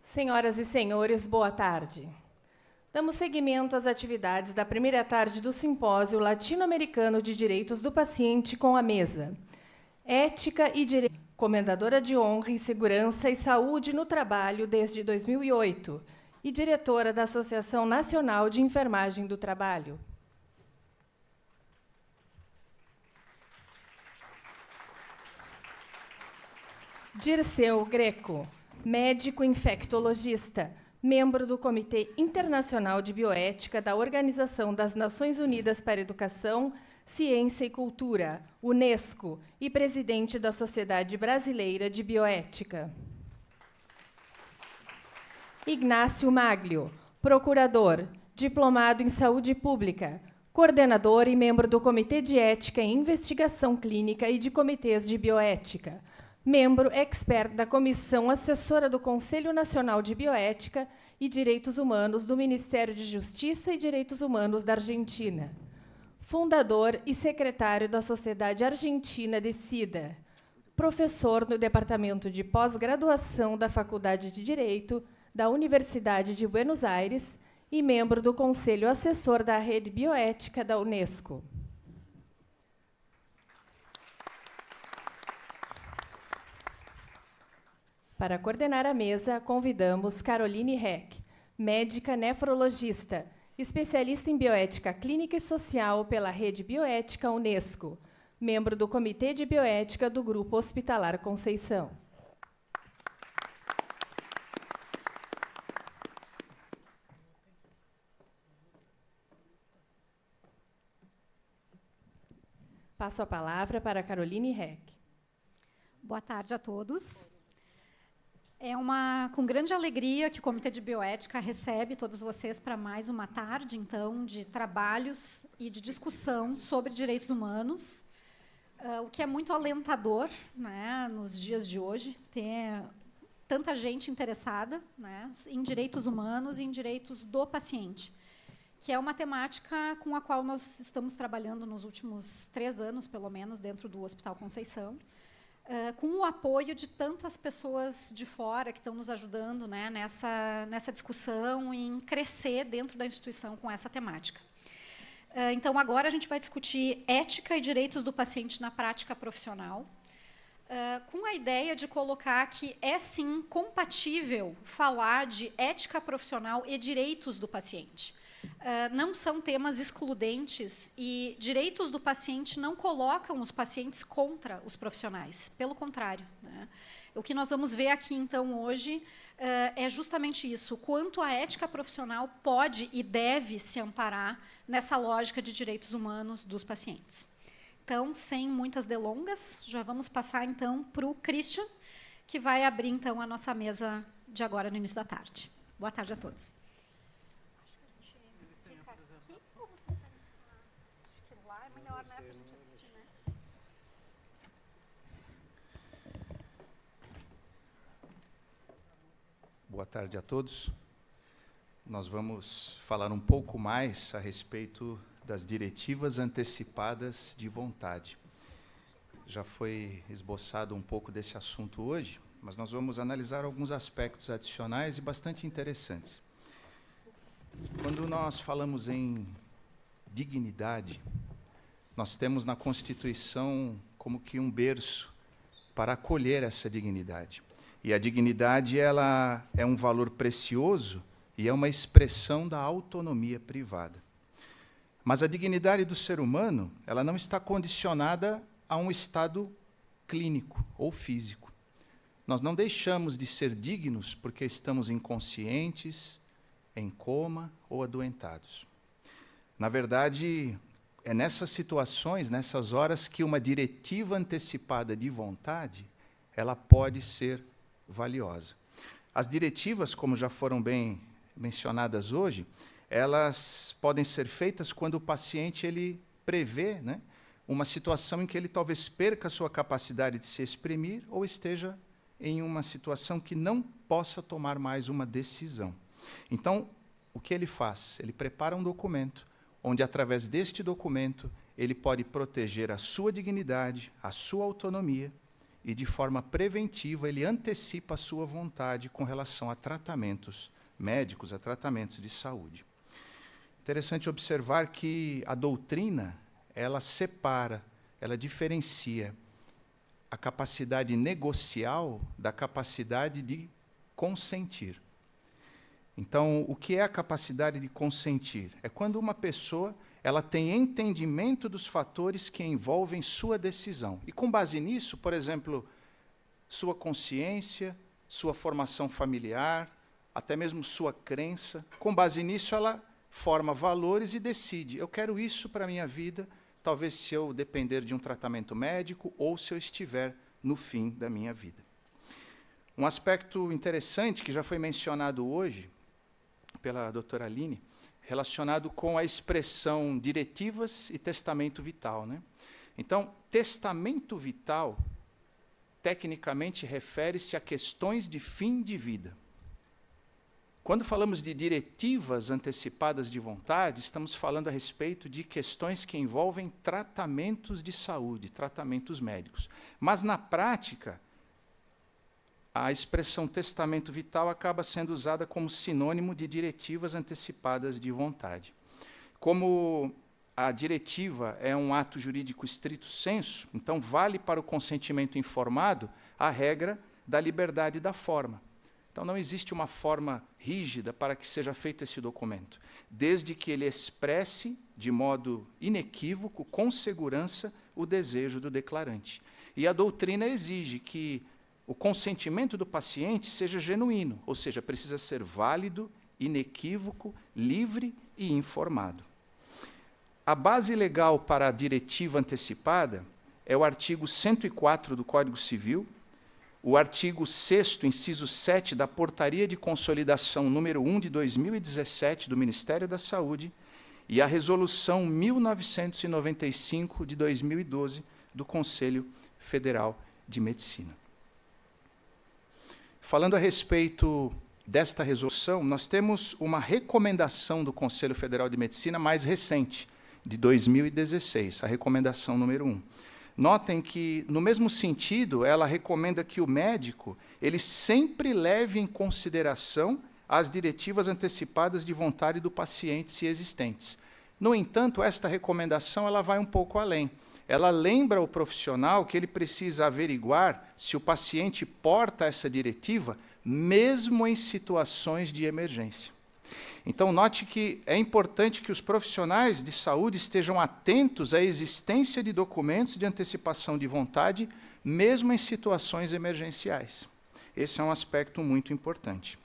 Senhoras e senhores, boa tarde. Damos seguimento às atividades da primeira tarde do Simpósio Latino-Americano de Direitos do Paciente com a mesa Ética e Direito, Comendadora de Honra em Segurança e Saúde no Trabalho desde 2008 e diretora da Associação Nacional de Enfermagem do Trabalho. Dirceu Greco, médico infectologista, membro do Comitê Internacional de Bioética da Organização das Nações Unidas para a Educação, Ciência e Cultura, UNESCO, e presidente da Sociedade Brasileira de Bioética. Ignácio Maglio, procurador, diplomado em Saúde Pública, coordenador e membro do Comitê de Ética em Investigação Clínica e de Comitês de Bioética, membro expert da Comissão Assessora do Conselho Nacional de Bioética e Direitos Humanos do Ministério de Justiça e Direitos Humanos da Argentina. Fundador e secretário da Sociedade Argentina de SIDA. Professor no Departamento de Pós-Graduação da Faculdade de Direito da Universidade de Buenos Aires e membro do Conselho Assessor da Rede Bioética da UNESCO. Para coordenar a mesa, convidamos Caroline Heck, médica nefrologista, especialista em bioética clínica e social pela Rede Bioética UNESCO, membro do Comitê de Bioética do Grupo Hospitalar Conceição. Passo a palavra para Caroline Heck. Boa tarde a todos. É com grande alegria que o Comitê de Bioética recebe todos vocês para mais uma tarde, então, de trabalhos e de discussão sobre direitos humanos, o que é muito alentador, né, nos dias de hoje, ter tanta gente interessada, né, em direitos humanos e em direitos do paciente, que é uma temática com a qual nós estamos trabalhando nos últimos 3 anos, pelo menos, dentro do Hospital Conceição, com o apoio de tantas pessoas de fora que estão nos ajudando, né, nessa discussão, em crescer dentro da instituição com essa temática. Então, agora a gente vai discutir ética e direitos do paciente na prática profissional, com a ideia de colocar que é, sim, compatível falar de ética profissional e direitos do paciente. Não são temas excludentes e direitos do paciente não colocam os pacientes contra os profissionais, pelo contrário, né? O que nós vamos ver aqui, então, hoje, é justamente isso, o quanto a ética profissional pode e deve se amparar nessa lógica de direitos humanos dos pacientes. Então, sem muitas delongas, já vamos passar, então, para o Christian, que vai abrir, então, a nossa mesa de agora, no início da tarde. Boa tarde a todos. Boa tarde a todos. Nós vamos falar um pouco mais a respeito das diretivas antecipadas de vontade. Já foi esboçado um pouco desse assunto hoje, mas nós vamos analisar alguns aspectos adicionais e bastante interessantes. Quando nós falamos em dignidade, nós temos na Constituição como que um berço para acolher essa dignidade. E a dignidade, ela é um valor precioso e é uma expressão da autonomia privada. Mas a dignidade do ser humano, ela não está condicionada a um estado clínico ou físico. Nós não deixamos de ser dignos porque estamos inconscientes, em coma ou adoentados. Na verdade, é nessas situações, nessas horas, que uma diretiva antecipada de vontade, ela pode ser valiosa. As diretivas, como já foram bem mencionadas hoje, elas podem ser feitas quando o paciente ele prevê, né, uma situação em que ele talvez perca a sua capacidade de se exprimir ou esteja em uma situação que não possa tomar mais uma decisão. Então, o que ele faz? Ele prepara um documento, onde, através deste documento, ele pode proteger a sua dignidade, a sua autonomia e, de forma preventiva, ele antecipa a sua vontade com relação a tratamentos médicos, a tratamentos de saúde. Interessante observar que a doutrina, ela separa, ela diferencia a capacidade negocial da capacidade de consentir. Então, o que é a capacidade de consentir? É quando uma pessoa ela tem entendimento dos fatores que envolvem sua decisão. E, com base nisso, por exemplo, sua consciência, sua formação familiar, até mesmo sua crença, com base nisso, ela forma valores e decide: eu quero isso para a minha vida, talvez se eu depender de um tratamento médico ou se eu estiver no fim da minha vida. Um aspecto interessante que já foi mencionado hoje pela doutora Aline, relacionado com a expressão diretivas e testamento vital, né? Então, testamento vital, tecnicamente, refere-se a questões de fim de vida. Quando falamos de diretivas antecipadas de vontade, estamos falando a respeito de questões que envolvem tratamentos de saúde, tratamentos médicos. Mas, na prática, a expressão testamento vital acaba sendo usada como sinônimo de diretivas antecipadas de vontade. Como a diretiva é um ato jurídico estrito sensu, então vale para o consentimento informado a regra da liberdade da forma. Então, não existe uma forma rígida para que seja feito esse documento, desde que ele expresse, de modo inequívoco, com segurança, o desejo do declarante. E a doutrina exige que o consentimento do paciente seja genuíno, ou seja, precisa ser válido, inequívoco, livre e informado. A base legal para a diretiva antecipada é o artigo 104 do Código Civil, o artigo 6º, inciso 7, da Portaria de Consolidação número 1 de 2017 do Ministério da Saúde e a Resolução 1995 de 2012 do Conselho Federal de Medicina. Falando a respeito desta resolução, nós temos uma recomendação do Conselho Federal de Medicina mais recente, de 2016, a recomendação número 1. Notem que, no mesmo sentido, ela recomenda que o médico ele sempre leve em consideração as diretivas antecipadas de vontade do paciente, se existentes. No entanto, esta recomendação ela vai um pouco além. Ela lembra o profissional que ele precisa averiguar se o paciente porta essa diretiva, mesmo em situações de emergência. Então, note que é importante que os profissionais de saúde estejam atentos à existência de documentos de antecipação de vontade, mesmo em situações emergenciais. Esse é um aspecto muito importante.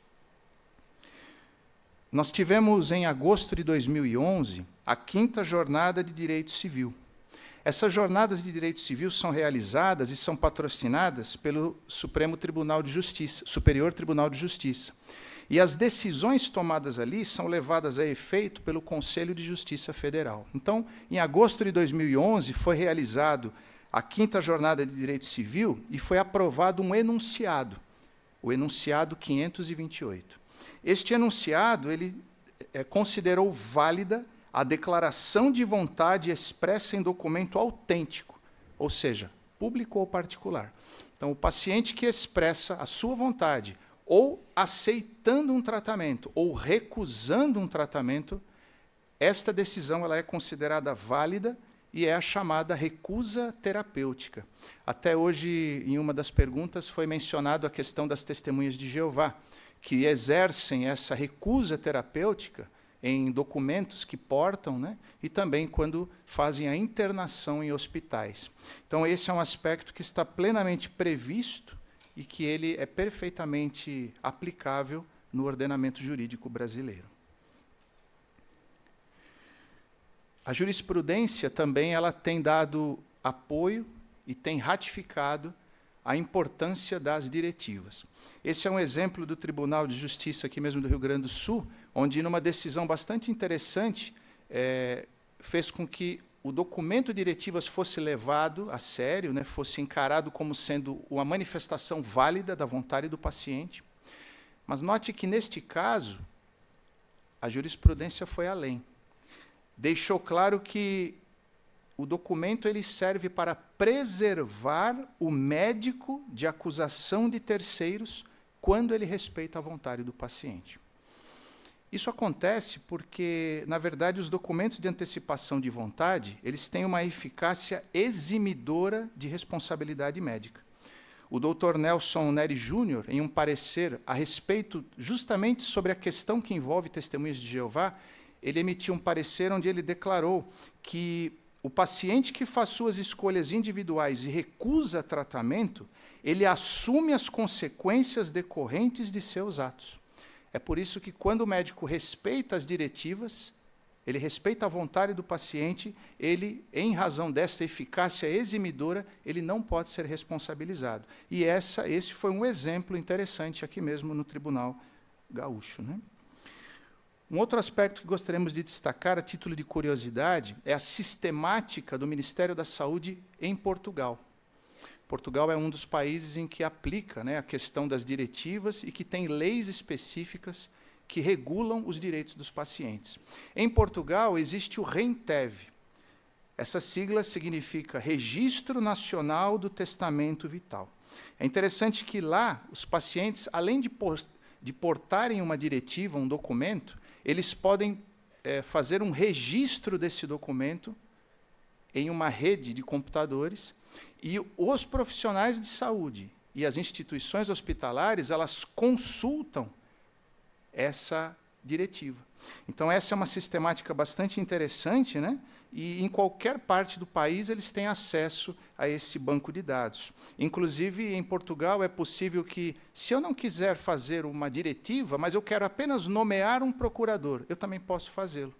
Nós tivemos, em agosto de 2011, a 5ª Jornada de Direito Civil. Essas jornadas de direito civil são realizadas e são patrocinadas pelo Supremo Tribunal de Justiça, Superior Tribunal de Justiça. E as decisões tomadas ali são levadas a efeito pelo Conselho de Justiça Federal. Então, em agosto de 2011, foi realizado a 5ª Jornada de Direito Civil e foi aprovado um enunciado, o enunciado 528. Este enunciado ele considerou válida a declaração de vontade expressa em documento autêntico, ou seja, público ou particular. Então, o paciente que expressa a sua vontade, ou aceitando um tratamento, ou recusando um tratamento, esta decisão ela é considerada válida e é a chamada recusa terapêutica. Até hoje, em uma das perguntas, foi mencionado a questão das testemunhas de Jeová, que exercem essa recusa terapêutica em documentos que portam, né, e também quando fazem a internação em hospitais. Então, esse é um aspecto que está plenamente previsto e que ele é perfeitamente aplicável no ordenamento jurídico brasileiro. A jurisprudência também ela tem dado apoio e tem ratificado a importância das diretivas. Esse é um exemplo do Tribunal de Justiça aqui mesmo do Rio Grande do Sul, onde, numa decisão bastante interessante, fez com que o documento de diretivas fosse levado a sério, né, fosse encarado como sendo uma manifestação válida da vontade do paciente. Mas note que, neste caso, a jurisprudência foi além. Deixou claro que o documento ele serve para preservar o médico de acusação de terceiros quando ele respeita a vontade do paciente. Isso acontece porque, na verdade, os documentos de antecipação de vontade, eles têm uma eficácia eximidora de responsabilidade médica. O Dr. Nelson Neri Júnior, em um parecer a respeito justamente sobre a questão que envolve testemunhas de Jeová, ele emitiu um parecer onde ele declarou que o paciente que faz suas escolhas individuais e recusa tratamento, ele assume as consequências decorrentes de seus atos. É por isso que, quando o médico respeita as diretivas, ele respeita a vontade do paciente, ele, em razão dessa eficácia eximidora, ele não pode ser responsabilizado. E esse foi um exemplo interessante aqui mesmo no Tribunal Gaúcho, né? Um outro aspecto que gostaríamos de destacar, a título de curiosidade, é a sistemática do Ministério da Saúde em Portugal. Portugal é um dos países em que aplica, né, a questão das diretivas e que tem leis específicas que regulam os direitos dos pacientes. Em Portugal, existe o RENTEV. Essa sigla significa Registro Nacional do Testamento Vital. É interessante que lá, os pacientes, além de portarem uma diretiva, um documento, eles podem fazer um registro desse documento em uma rede de computadores, e os profissionais de saúde e as instituições hospitalares, elas consultam essa diretiva. Então, essa é uma sistemática bastante interessante, né? E em qualquer parte do país eles têm acesso a esse banco de dados. Inclusive, em Portugal, é possível que, se eu não quiser fazer uma diretiva, mas eu quero apenas nomear um procurador, eu também posso fazê-lo.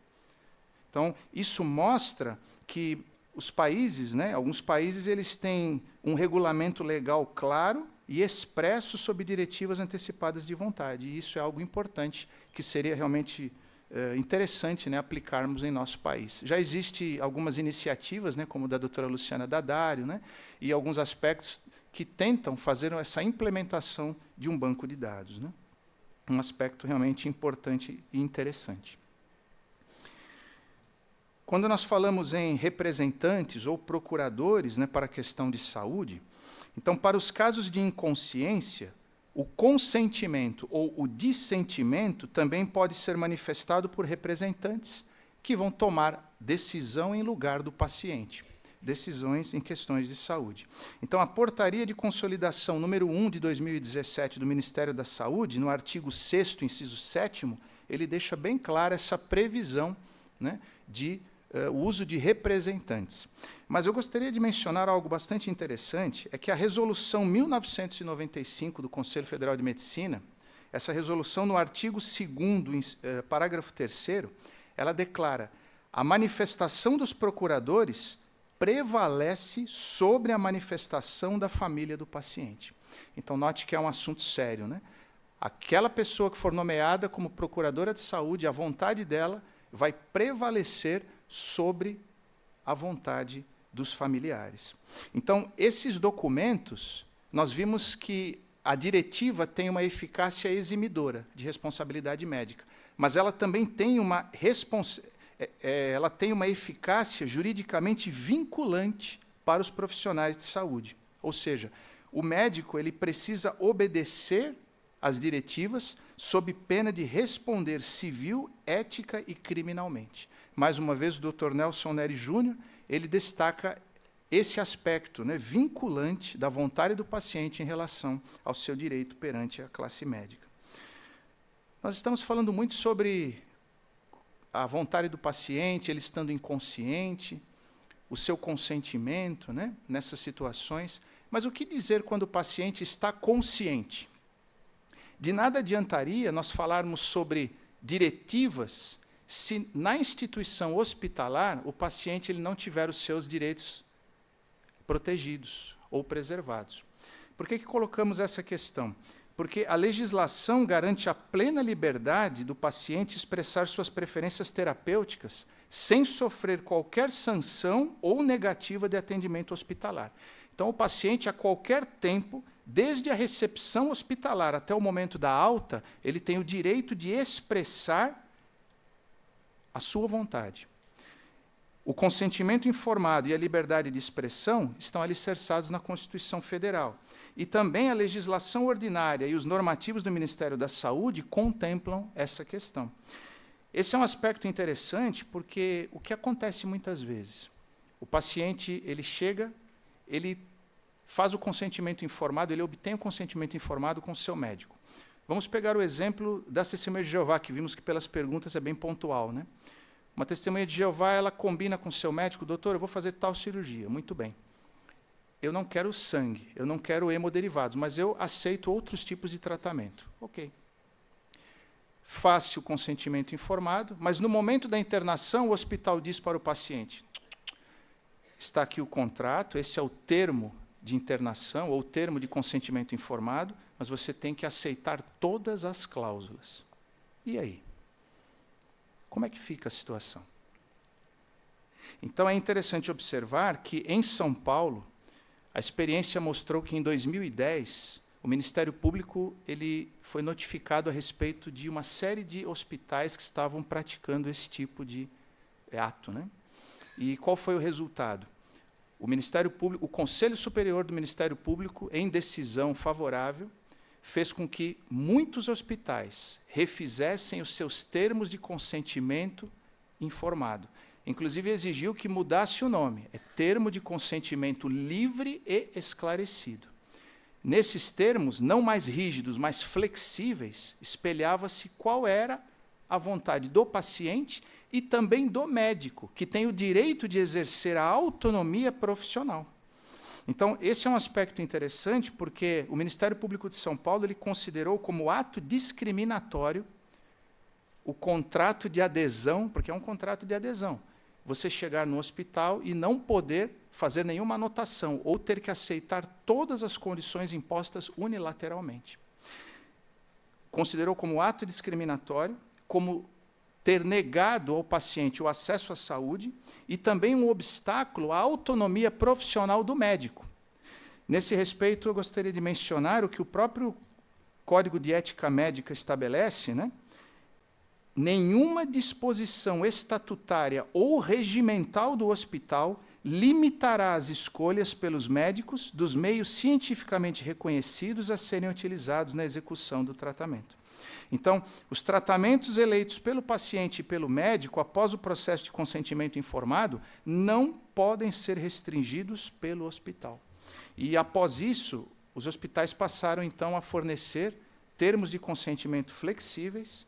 Então, isso mostra que os países, né, alguns países, eles têm um regulamento legal claro e expresso sobre diretivas antecipadas de vontade. E isso é algo importante, que seria realmente interessante, né, aplicarmos em nosso país. Já existem algumas iniciativas, né, como da doutora Luciana Dadário, né, e alguns aspectos que tentam fazer essa implementação de um banco de dados, né? Um aspecto realmente importante e interessante. Quando nós falamos em representantes ou procuradores, né, para a questão de saúde, então, para os casos de inconsciência, o consentimento ou o dissentimento também pode ser manifestado por representantes que vão tomar decisão em lugar do paciente, decisões em questões de saúde. Então, a Portaria de Consolidação número 1 de 2017 do Ministério da Saúde, no artigo 6º, inciso 7º, ele deixa bem clara essa previsão, né, de o uso de representantes. Mas eu gostaria de mencionar algo bastante interessante, é que a Resolução 1995 do Conselho Federal de Medicina, essa resolução, no artigo 2º, parágrafo 3º, ela declara: a manifestação dos procuradores prevalece sobre a manifestação da família do paciente. Então, note que é um assunto sério, né? Aquela pessoa que for nomeada como procuradora de saúde, a vontade dela vai prevalecer sobre a vontade dos familiares. Então, esses documentos, nós vimos que a diretiva tem uma eficácia eximidora de responsabilidade médica, mas ela também tem uma eficácia juridicamente vinculante para os profissionais de saúde. Ou seja, o médico ele precisa obedecer às diretivas sob pena de responder civil, ética e criminalmente. Mais uma vez, o Dr. Nelson Neri Júnior, ele destaca esse aspecto, né, vinculante da vontade do paciente em relação ao seu direito perante a classe médica. Nós estamos falando muito sobre a vontade do paciente, ele estando inconsciente, o seu consentimento, né, nessas situações. Mas o que dizer quando o paciente está consciente? De nada adiantaria nós falarmos sobre diretivas se na instituição hospitalar o paciente ele não tiver os seus direitos protegidos ou preservados. Por que colocamos essa questão? Porque a legislação garante a plena liberdade do paciente expressar suas preferências terapêuticas sem sofrer qualquer sanção ou negativa de atendimento hospitalar. Então, o paciente, a qualquer tempo, desde a recepção hospitalar até o momento da alta, ele tem o direito de expressar a sua vontade. O consentimento informado e a liberdade de expressão estão alicerçados na Constituição Federal. E também a legislação ordinária e os normativos do Ministério da Saúde contemplam essa questão. Esse é um aspecto interessante, porque o que acontece muitas vezes? O paciente ele chega, ele faz o consentimento informado, ele obtém o consentimento informado com o seu médico. Vamos pegar o exemplo da Testemunha de Jeová, que vimos que pelas perguntas é bem pontual, né? Uma testemunha de Jeová, ela combina com o seu médico, doutor, eu vou fazer tal cirurgia. Muito bem. Eu não quero sangue, eu não quero hemoderivados, mas eu aceito outros tipos de tratamento. Ok. Faça o consentimento informado, mas no momento da internação, o hospital diz para o paciente, está aqui o contrato, esse é o termo de internação, ou termo de consentimento informado, mas você tem que aceitar todas as cláusulas. E aí? Como é que fica a situação? Então, é interessante observar que, em São Paulo, a experiência mostrou que, em 2010, o Ministério Público ele foi notificado a respeito de uma série de hospitais que estavam praticando esse tipo de ato, né? E qual foi o resultado? O Ministério Público, o Conselho Superior do Ministério Público, em decisão favorável, fez com que muitos hospitais refizessem os seus termos de consentimento informado. Inclusive, exigiu que mudasse o nome. É termo de consentimento livre e esclarecido. Nesses termos, não mais rígidos, mas flexíveis, espelhava-se qual era a vontade do paciente e também do médico, que tem o direito de exercer a autonomia profissional. Então, esse é um aspecto interessante, porque o Ministério Público de São Paulo ele considerou como ato discriminatório o contrato de adesão, porque é um contrato de adesão. Você chegar no hospital e não poder fazer nenhuma anotação, ou ter que aceitar todas as condições impostas unilateralmente. Considerou como ato discriminatório, como ter negado ao paciente o acesso à saúde e também um obstáculo à autonomia profissional do médico. Nesse respeito, eu gostaria de mencionar o que o próprio Código de Ética Médica estabelece, né? Nenhuma disposição estatutária ou regimental do hospital limitará as escolhas pelos médicos dos meios cientificamente reconhecidos a serem utilizados na execução do tratamento. Então, os tratamentos eleitos pelo paciente e pelo médico, após o processo de consentimento informado, não podem ser restringidos pelo hospital. E, após isso, os hospitais passaram, então, a fornecer termos de consentimento flexíveis,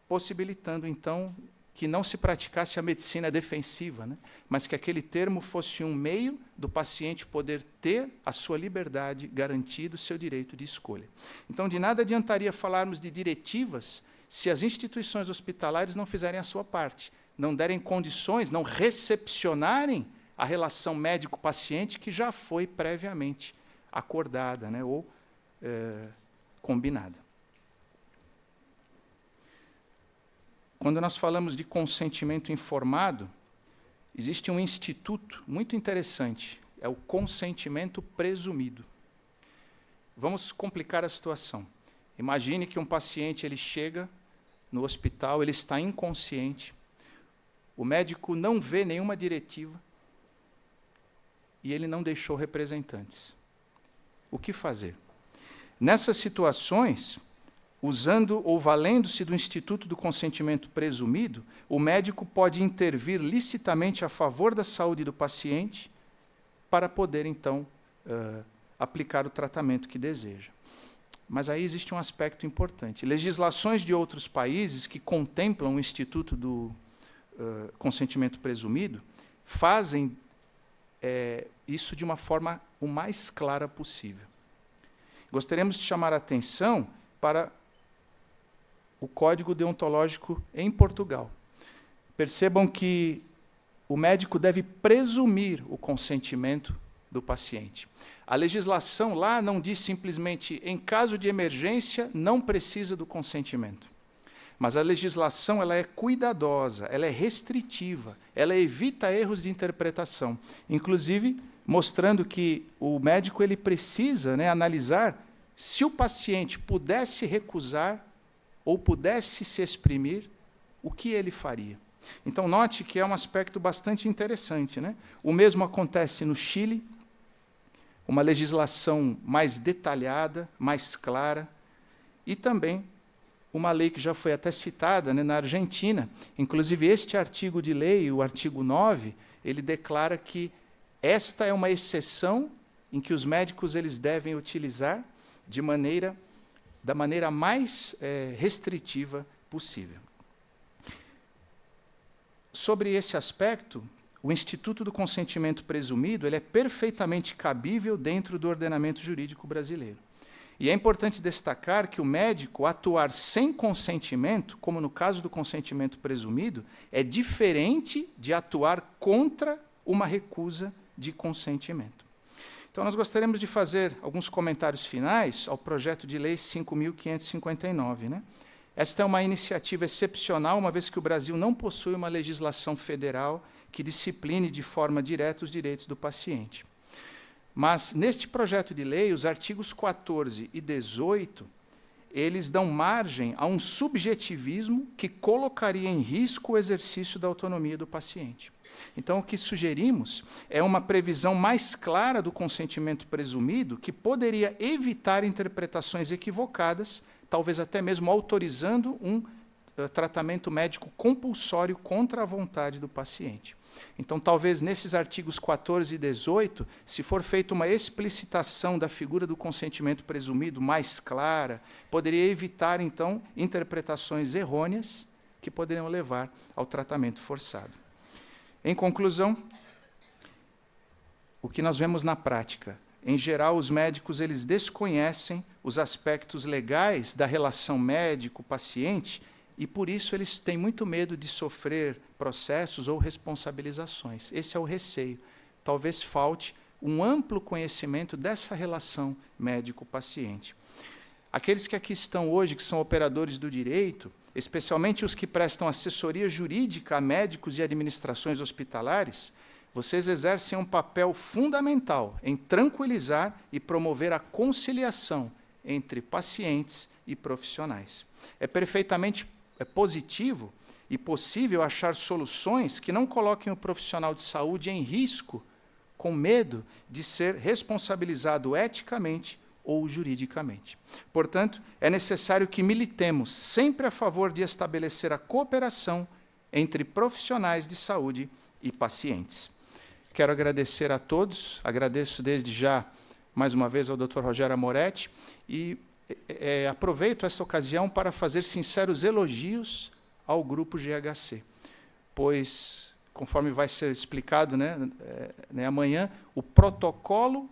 possibilitando, então, que não se praticasse a medicina defensiva, né? Mas que aquele termo fosse um meio do paciente poder ter a sua liberdade garantida, o seu direito de escolha. Então, de nada adiantaria falarmos de diretivas se as instituições hospitalares não fizerem a sua parte, não derem condições, não recepcionarem a relação médico-paciente que já foi previamente acordada, né, ou combinada. Quando nós falamos de consentimento informado, existe um instituto muito interessante, é o consentimento presumido. Vamos complicar a situação. Imagine que um paciente ele chega no hospital, ele está inconsciente, o médico não vê nenhuma diretiva e ele não deixou representantes. O que fazer? Nessas situações, usando ou valendo-se do instituto do consentimento presumido, o médico pode intervir licitamente a favor da saúde do paciente para poder, então, aplicar o tratamento que deseja. Mas aí existe um aspecto importante. Legislações de outros países que contemplam o instituto do consentimento presumido fazem isso de uma forma o mais clara possível. Gostaríamos de chamar a atenção para o Código Deontológico em Portugal. Percebam que o médico deve presumir o consentimento do paciente. A legislação lá não diz simplesmente, em caso de emergência, não precisa do consentimento. Mas a legislação ela é cuidadosa, ela é restritiva, ela evita erros de interpretação, inclusive mostrando que o médico ele precisa, né, analisar se o paciente pudesse recusar ou pudesse se exprimir, o que ele faria. Então, note que é um aspecto bastante interessante, né? O mesmo acontece no Chile, uma legislação mais detalhada, mais clara, e também uma lei que já foi até citada, né, na Argentina. Inclusive, este artigo de lei, o artigo 9, ele declara que esta é uma exceção em que os médicos eles devem utilizar da maneira mais restritiva possível. Sobre esse aspecto, o Instituto do Consentimento Presumido ele é perfeitamente cabível dentro do ordenamento jurídico brasileiro. E é importante destacar que o médico atuar sem consentimento, como no caso do consentimento presumido, é diferente de atuar contra uma recusa de consentimento. Então, nós gostaríamos de fazer alguns comentários finais ao projeto de lei 5.559, né? Esta é uma iniciativa excepcional, uma vez que o Brasil não possui uma legislação federal que discipline de forma direta os direitos do paciente. Mas, neste projeto de lei, os artigos 14 e 18, eles dão margem a um subjetivismo que colocaria em risco o exercício da autonomia do paciente. Então, o que sugerimos é uma previsão mais clara do consentimento presumido, que poderia evitar interpretações equivocadas, talvez até mesmo autorizando um tratamento médico compulsório contra a vontade do paciente. Então, talvez nesses artigos 14 e 18, se for feita uma explicitação da figura do consentimento presumido mais clara, poderia evitar, então, interpretações errôneas que poderiam levar ao tratamento forçado. Em conclusão, o que nós vemos na prática? Em geral, os médicos eles desconhecem os aspectos legais da relação médico-paciente e, por isso, eles têm muito medo de sofrer processos ou responsabilizações. Esse é o receio. Talvez falte um amplo conhecimento dessa relação médico-paciente. Aqueles que aqui estão hoje, que são operadores do direito, especialmente os que prestam assessoria jurídica a médicos e administrações hospitalares, vocês exercem um papel fundamental em tranquilizar e promover a conciliação entre pacientes e profissionais. É perfeitamente positivo e possível achar soluções que não coloquem o profissional de saúde em risco, com medo de ser responsabilizado eticamente ou juridicamente. Portanto, é necessário que militemos sempre a favor de estabelecer a cooperação entre profissionais de saúde e pacientes. Quero agradecer a todos, agradeço desde já, mais uma vez, ao Dr. Rogério Amoretti, e aproveito esta ocasião para fazer sinceros elogios ao Grupo GHC, pois, conforme vai ser explicado amanhã, o protocolo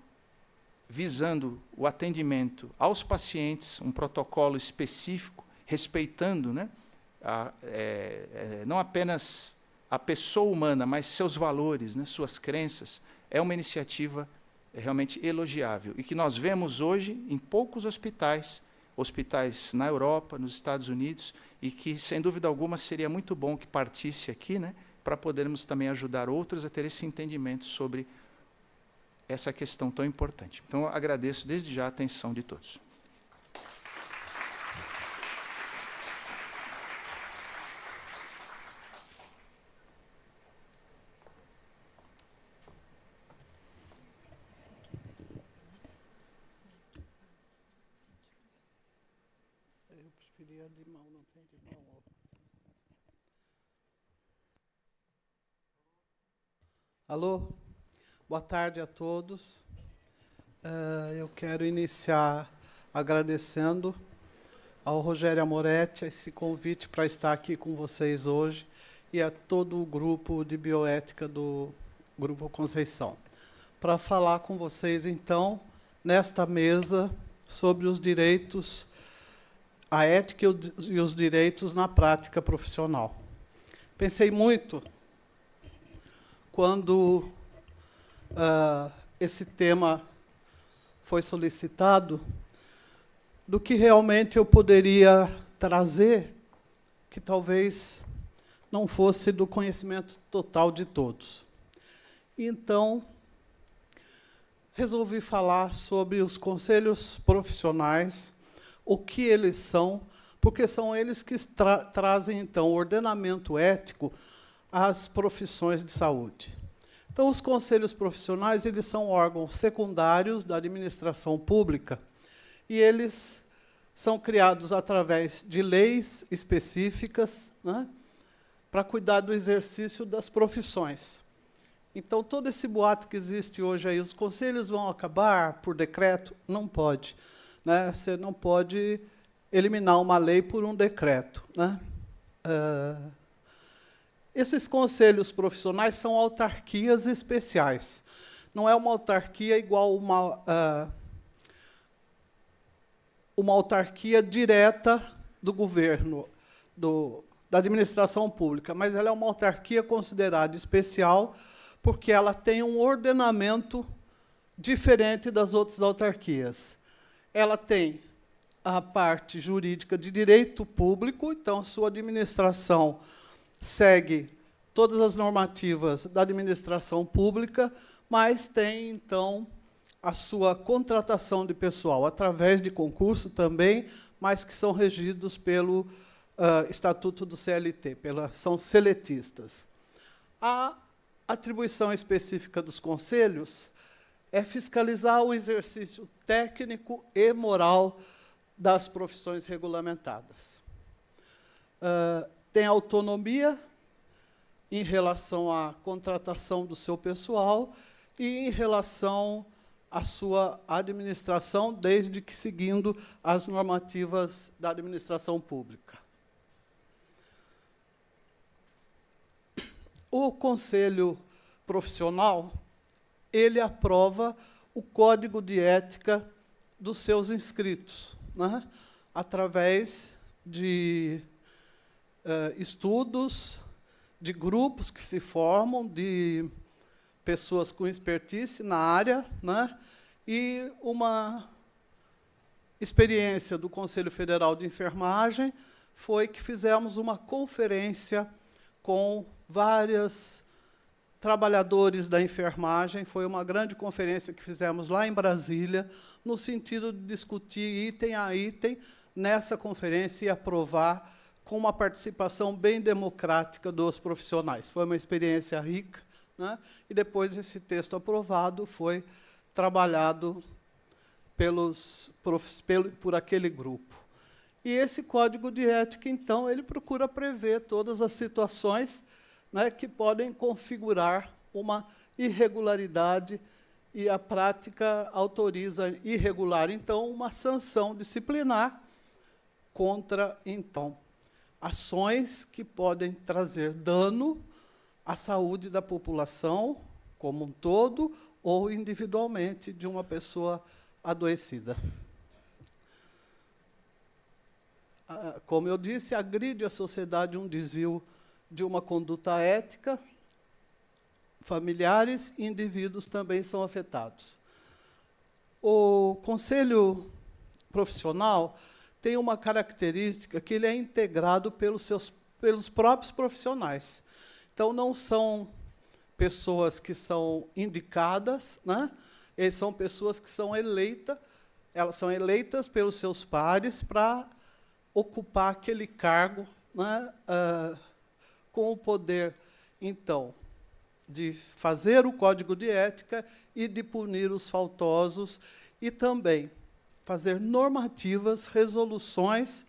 visando o atendimento aos pacientes, um protocolo específico, respeitando não apenas a pessoa humana, mas seus valores, suas crenças, é uma iniciativa realmente elogiável, e que nós vemos hoje em poucos hospitais na Europa, nos Estados Unidos, e que, sem dúvida alguma, seria muito bom que partisse aqui, para podermos também ajudar outros a ter esse entendimento sobre essa questão tão importante. Então, eu agradeço desde já a atenção de todos. Eu preferia de mão, não tem de mão. Alô? Boa tarde a todos. Eu quero iniciar agradecendo ao Rogério Amoretti esse convite para estar aqui com vocês hoje e a todo o grupo de bioética do Grupo Conceição, para falar com vocês, então, nesta mesa, sobre os direitos, a ética e os direitos na prática profissional. Pensei muito quando esse tema foi solicitado, do que realmente eu poderia trazer, que talvez não fosse do conhecimento total de todos. Então, resolvi falar sobre os conselhos profissionais, o que eles são, porque são eles que trazem, então, o ordenamento ético as profissões de saúde. Então, os conselhos profissionais eles são órgãos secundários da administração pública e eles são criados através de leis específicas, né, para cuidar do exercício das profissões. Então, todo esse boato que existe hoje aí, os conselhos vão acabar por decreto? Não pode, né? Você não pode eliminar uma lei por um decreto, né? Esses conselhos profissionais são autarquias especiais. Não é uma autarquia igual uma autarquia direta do governo, da administração pública, mas ela é uma autarquia considerada especial porque ela tem um ordenamento diferente das outras autarquias. Ela tem a parte jurídica de direito público, então, sua administração segue todas as normativas da administração pública, mas tem, então, a sua contratação de pessoal através de concurso também, mas que são regidos pelo Estatuto do CLT, são seletistas. A atribuição específica dos conselhos é fiscalizar o exercício técnico e moral das profissões regulamentadas. Tem autonomia em relação à contratação do seu pessoal e em relação à sua administração, desde que seguindo as normativas da administração pública. O Conselho Profissional, ele aprova o código de ética dos seus inscritos, né, através de estudos, de grupos que se formam, de pessoas com expertise na área, né, e uma experiência do Conselho Federal de Enfermagem foi que fizemos uma conferência com vários trabalhadores da enfermagem. Foi uma grande conferência que fizemos lá em Brasília, no sentido de discutir item a item nessa conferência e aprovar com uma participação bem democrática dos profissionais. Foi uma experiência rica, né? E depois esse texto aprovado foi trabalhado por aquele grupo. E esse código de ética, então, ele procura prever todas as situações, né, que podem configurar uma irregularidade e a prática autoriza irregular, então, uma sanção disciplinar contra, então, ações que podem trazer dano à saúde da população como um todo ou individualmente de uma pessoa adoecida. Como eu disse, agride a sociedade um desvio de uma conduta ética, familiares e indivíduos também são afetados. O Conselho Profissional tem uma característica que ele é integrado pelos próprios profissionais. Então, não são pessoas que são indicadas, né? Eles são pessoas que são eleitas, elas são eleitas pelos seus pares para ocupar aquele cargo, né, com o poder, então, de fazer o código de ética e de punir os faltosos e também fazer normativas, resoluções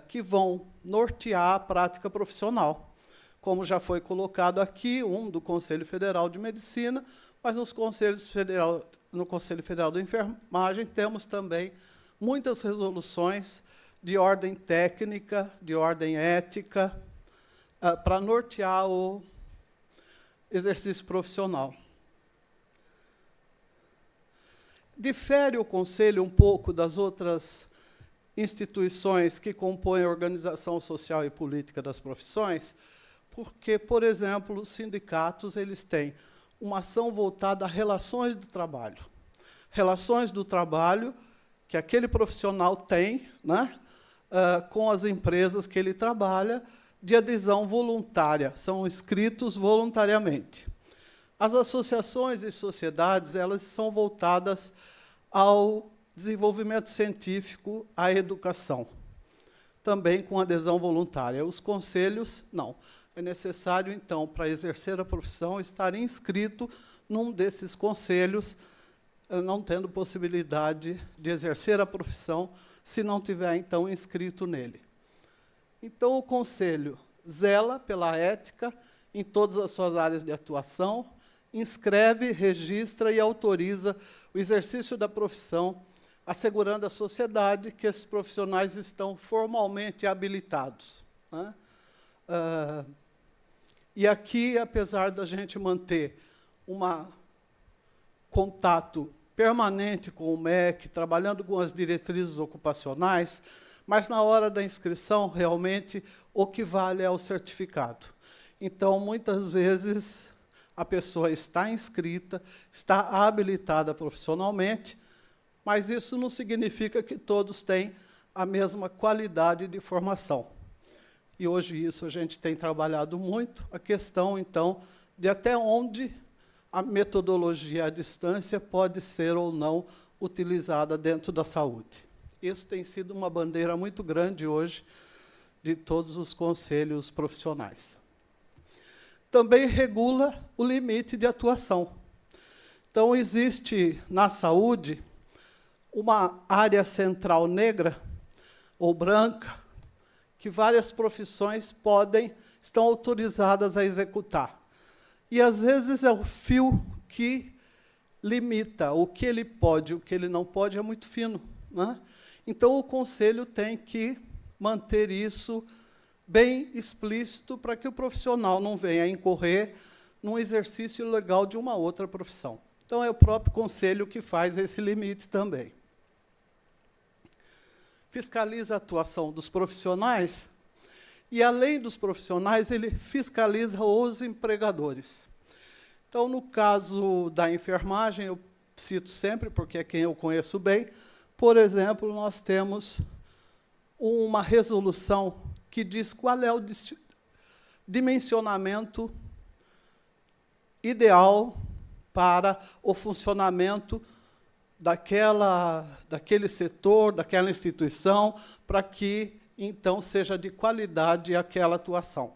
que vão nortear a prática profissional. Como já foi colocado aqui, do Conselho Federal de Medicina, mas no Conselho Federal da Enfermagem temos também muitas resoluções de ordem técnica, de ordem ética, para nortear o exercício profissional. Difere o Conselho um pouco das outras instituições que compõem a organização social e política das profissões, porque, por exemplo, os sindicatos eles têm uma ação voltada a relações do trabalho. Relações do trabalho que aquele profissional tem, né, com as empresas que ele trabalha, de adesão voluntária, são inscritos voluntariamente. As associações e sociedades elas são voltadas ao desenvolvimento científico, à educação, também com adesão voluntária. Os conselhos, não. é necessário, então, para exercer a profissão, estar inscrito num desses conselhos, não tendo possibilidade de exercer a profissão se não tiver, então, inscrito nele. Então, o Conselho zela pela ética em todas as suas áreas de atuação, inscreve, registra e autoriza o exercício da profissão, assegurando à sociedade que esses profissionais estão formalmente habilitados, né? E aqui, apesar da gente manter um contato permanente com o MEC, trabalhando com as diretrizes ocupacionais, mas, na hora da inscrição, realmente, o que vale é o certificado. Então, muitas vezes, a pessoa está inscrita, está habilitada profissionalmente, mas isso não significa que todos têm a mesma qualidade de formação. E hoje isso a gente tem trabalhado muito, a questão, então, de até onde a metodologia à distância pode ser ou não utilizada dentro da saúde. Isso tem sido uma bandeira muito grande hoje de todos os conselhos profissionais. Também regula o limite de atuação. Então, existe na saúde uma área central negra ou branca que várias profissões estão autorizadas a executar. E, às vezes, é o fio que limita o que ele pode, o que ele não pode, é muito fino, né? Então, o Conselho tem que manter isso bem explícito para que o profissional não venha incorrer num exercício ilegal de uma outra profissão. Então, é o próprio Conselho que faz esse limite também. Fiscaliza a atuação dos profissionais e, além dos profissionais, ele fiscaliza os empregadores. Então, no caso da enfermagem, eu cito sempre, porque é quem eu conheço bem, por exemplo, nós temos uma resolução que diz qual é o dimensionamento ideal para o funcionamento daquele setor, daquela instituição, para que, então, seja de qualidade aquela atuação.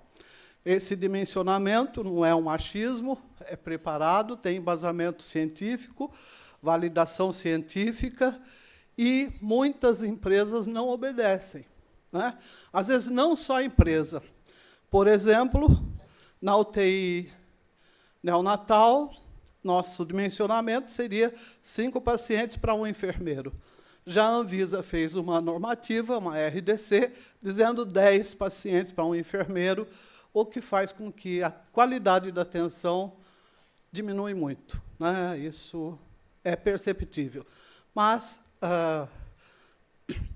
Esse dimensionamento não é um achismo, é preparado, tem embasamento científico, validação científica, e muitas empresas não obedecem, né? Às vezes, não só a empresa. Por exemplo, na UTI neonatal, nosso dimensionamento seria 5 pacientes para um enfermeiro. Já a Anvisa fez uma normativa, uma RDC, dizendo 10 pacientes para um enfermeiro, o que faz com que a qualidade da atenção diminui muito, né? Isso é perceptível. Mas,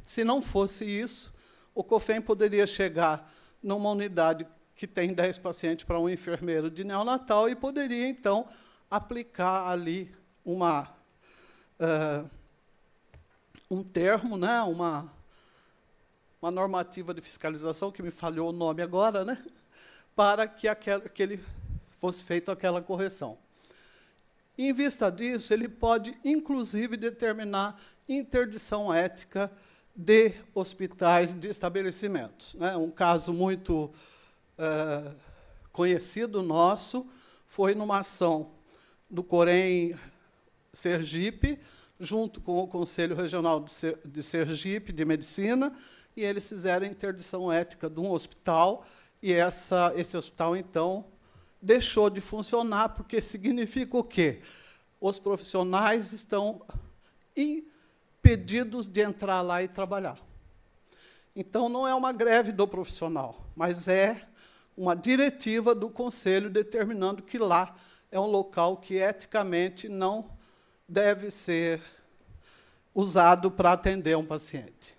se não fosse isso, o COFEM poderia chegar numa unidade que tem 10 pacientes para um enfermeiro de neonatal e poderia, então, aplicar ali um termo, né, uma normativa de fiscalização, que me falhou o nome agora, né, para que fosse feita aquela correção. Em vista disso, ele pode, inclusive, determinar interdição ética de hospitais, de estabelecimentos, né? Um caso muito conhecido nosso foi numa ação do Corém Sergipe, junto com o Conselho Regional de Sergipe, de Medicina, e eles fizeram a interdição ética de um hospital, e esse hospital, então, deixou de funcionar, porque significa o quê? Os profissionais estão impedidos de entrar lá e trabalhar. Então, não é uma greve do profissional, mas é uma diretiva do Conselho determinando que lá é um local que, eticamente, não deve ser usado para atender um paciente.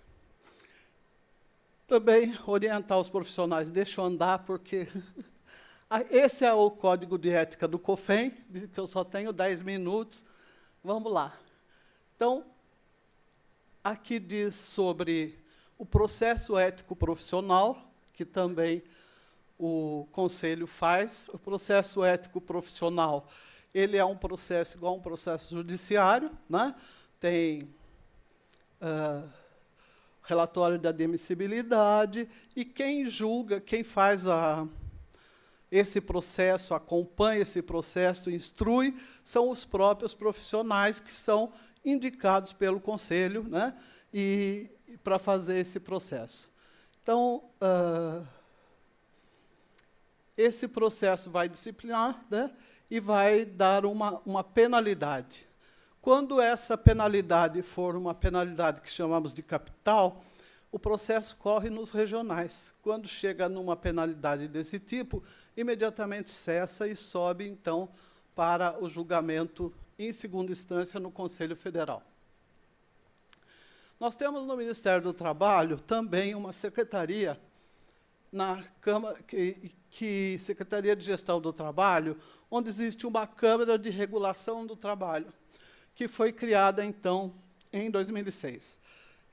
Também orientar os profissionais, deixa eu andar, porque esse é o código de ética do COFEM, diz que eu só tenho 10 minutos. Vamos lá. Então, aqui diz sobre o processo ético profissional, que também o Conselho faz. O processo ético profissional, ele é um processo igual a um processo judiciário, né? Tem relatório de admissibilidade, e quem julga, quem faz esse processo, acompanha esse processo, instrui, são os próprios profissionais que são indicados pelo Conselho, né, e para fazer esse processo. Então, esse processo vai disciplinar, né, e vai dar uma penalidade. Quando essa penalidade for uma penalidade que chamamos de capital, o processo corre nos regionais. Quando chega numa penalidade desse tipo, imediatamente cessa e sobe, então, para o julgamento em segunda instância no Conselho Federal. Nós temos no Ministério do Trabalho também uma secretaria na Câmara, Secretaria de Gestão do Trabalho, onde existe uma Câmara de Regulação do Trabalho, que foi criada, então, em 2006.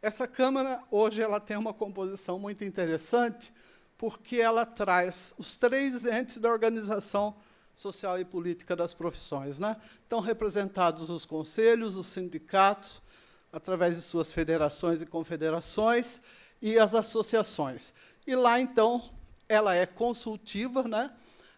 Essa Câmara, hoje, ela tem uma composição muito interessante, porque ela traz os 3 entes da organização social e política das profissões, né? Estão representados os conselhos, os sindicatos, através de suas federações e confederações, e as associações. E lá, então, ela é consultiva, né?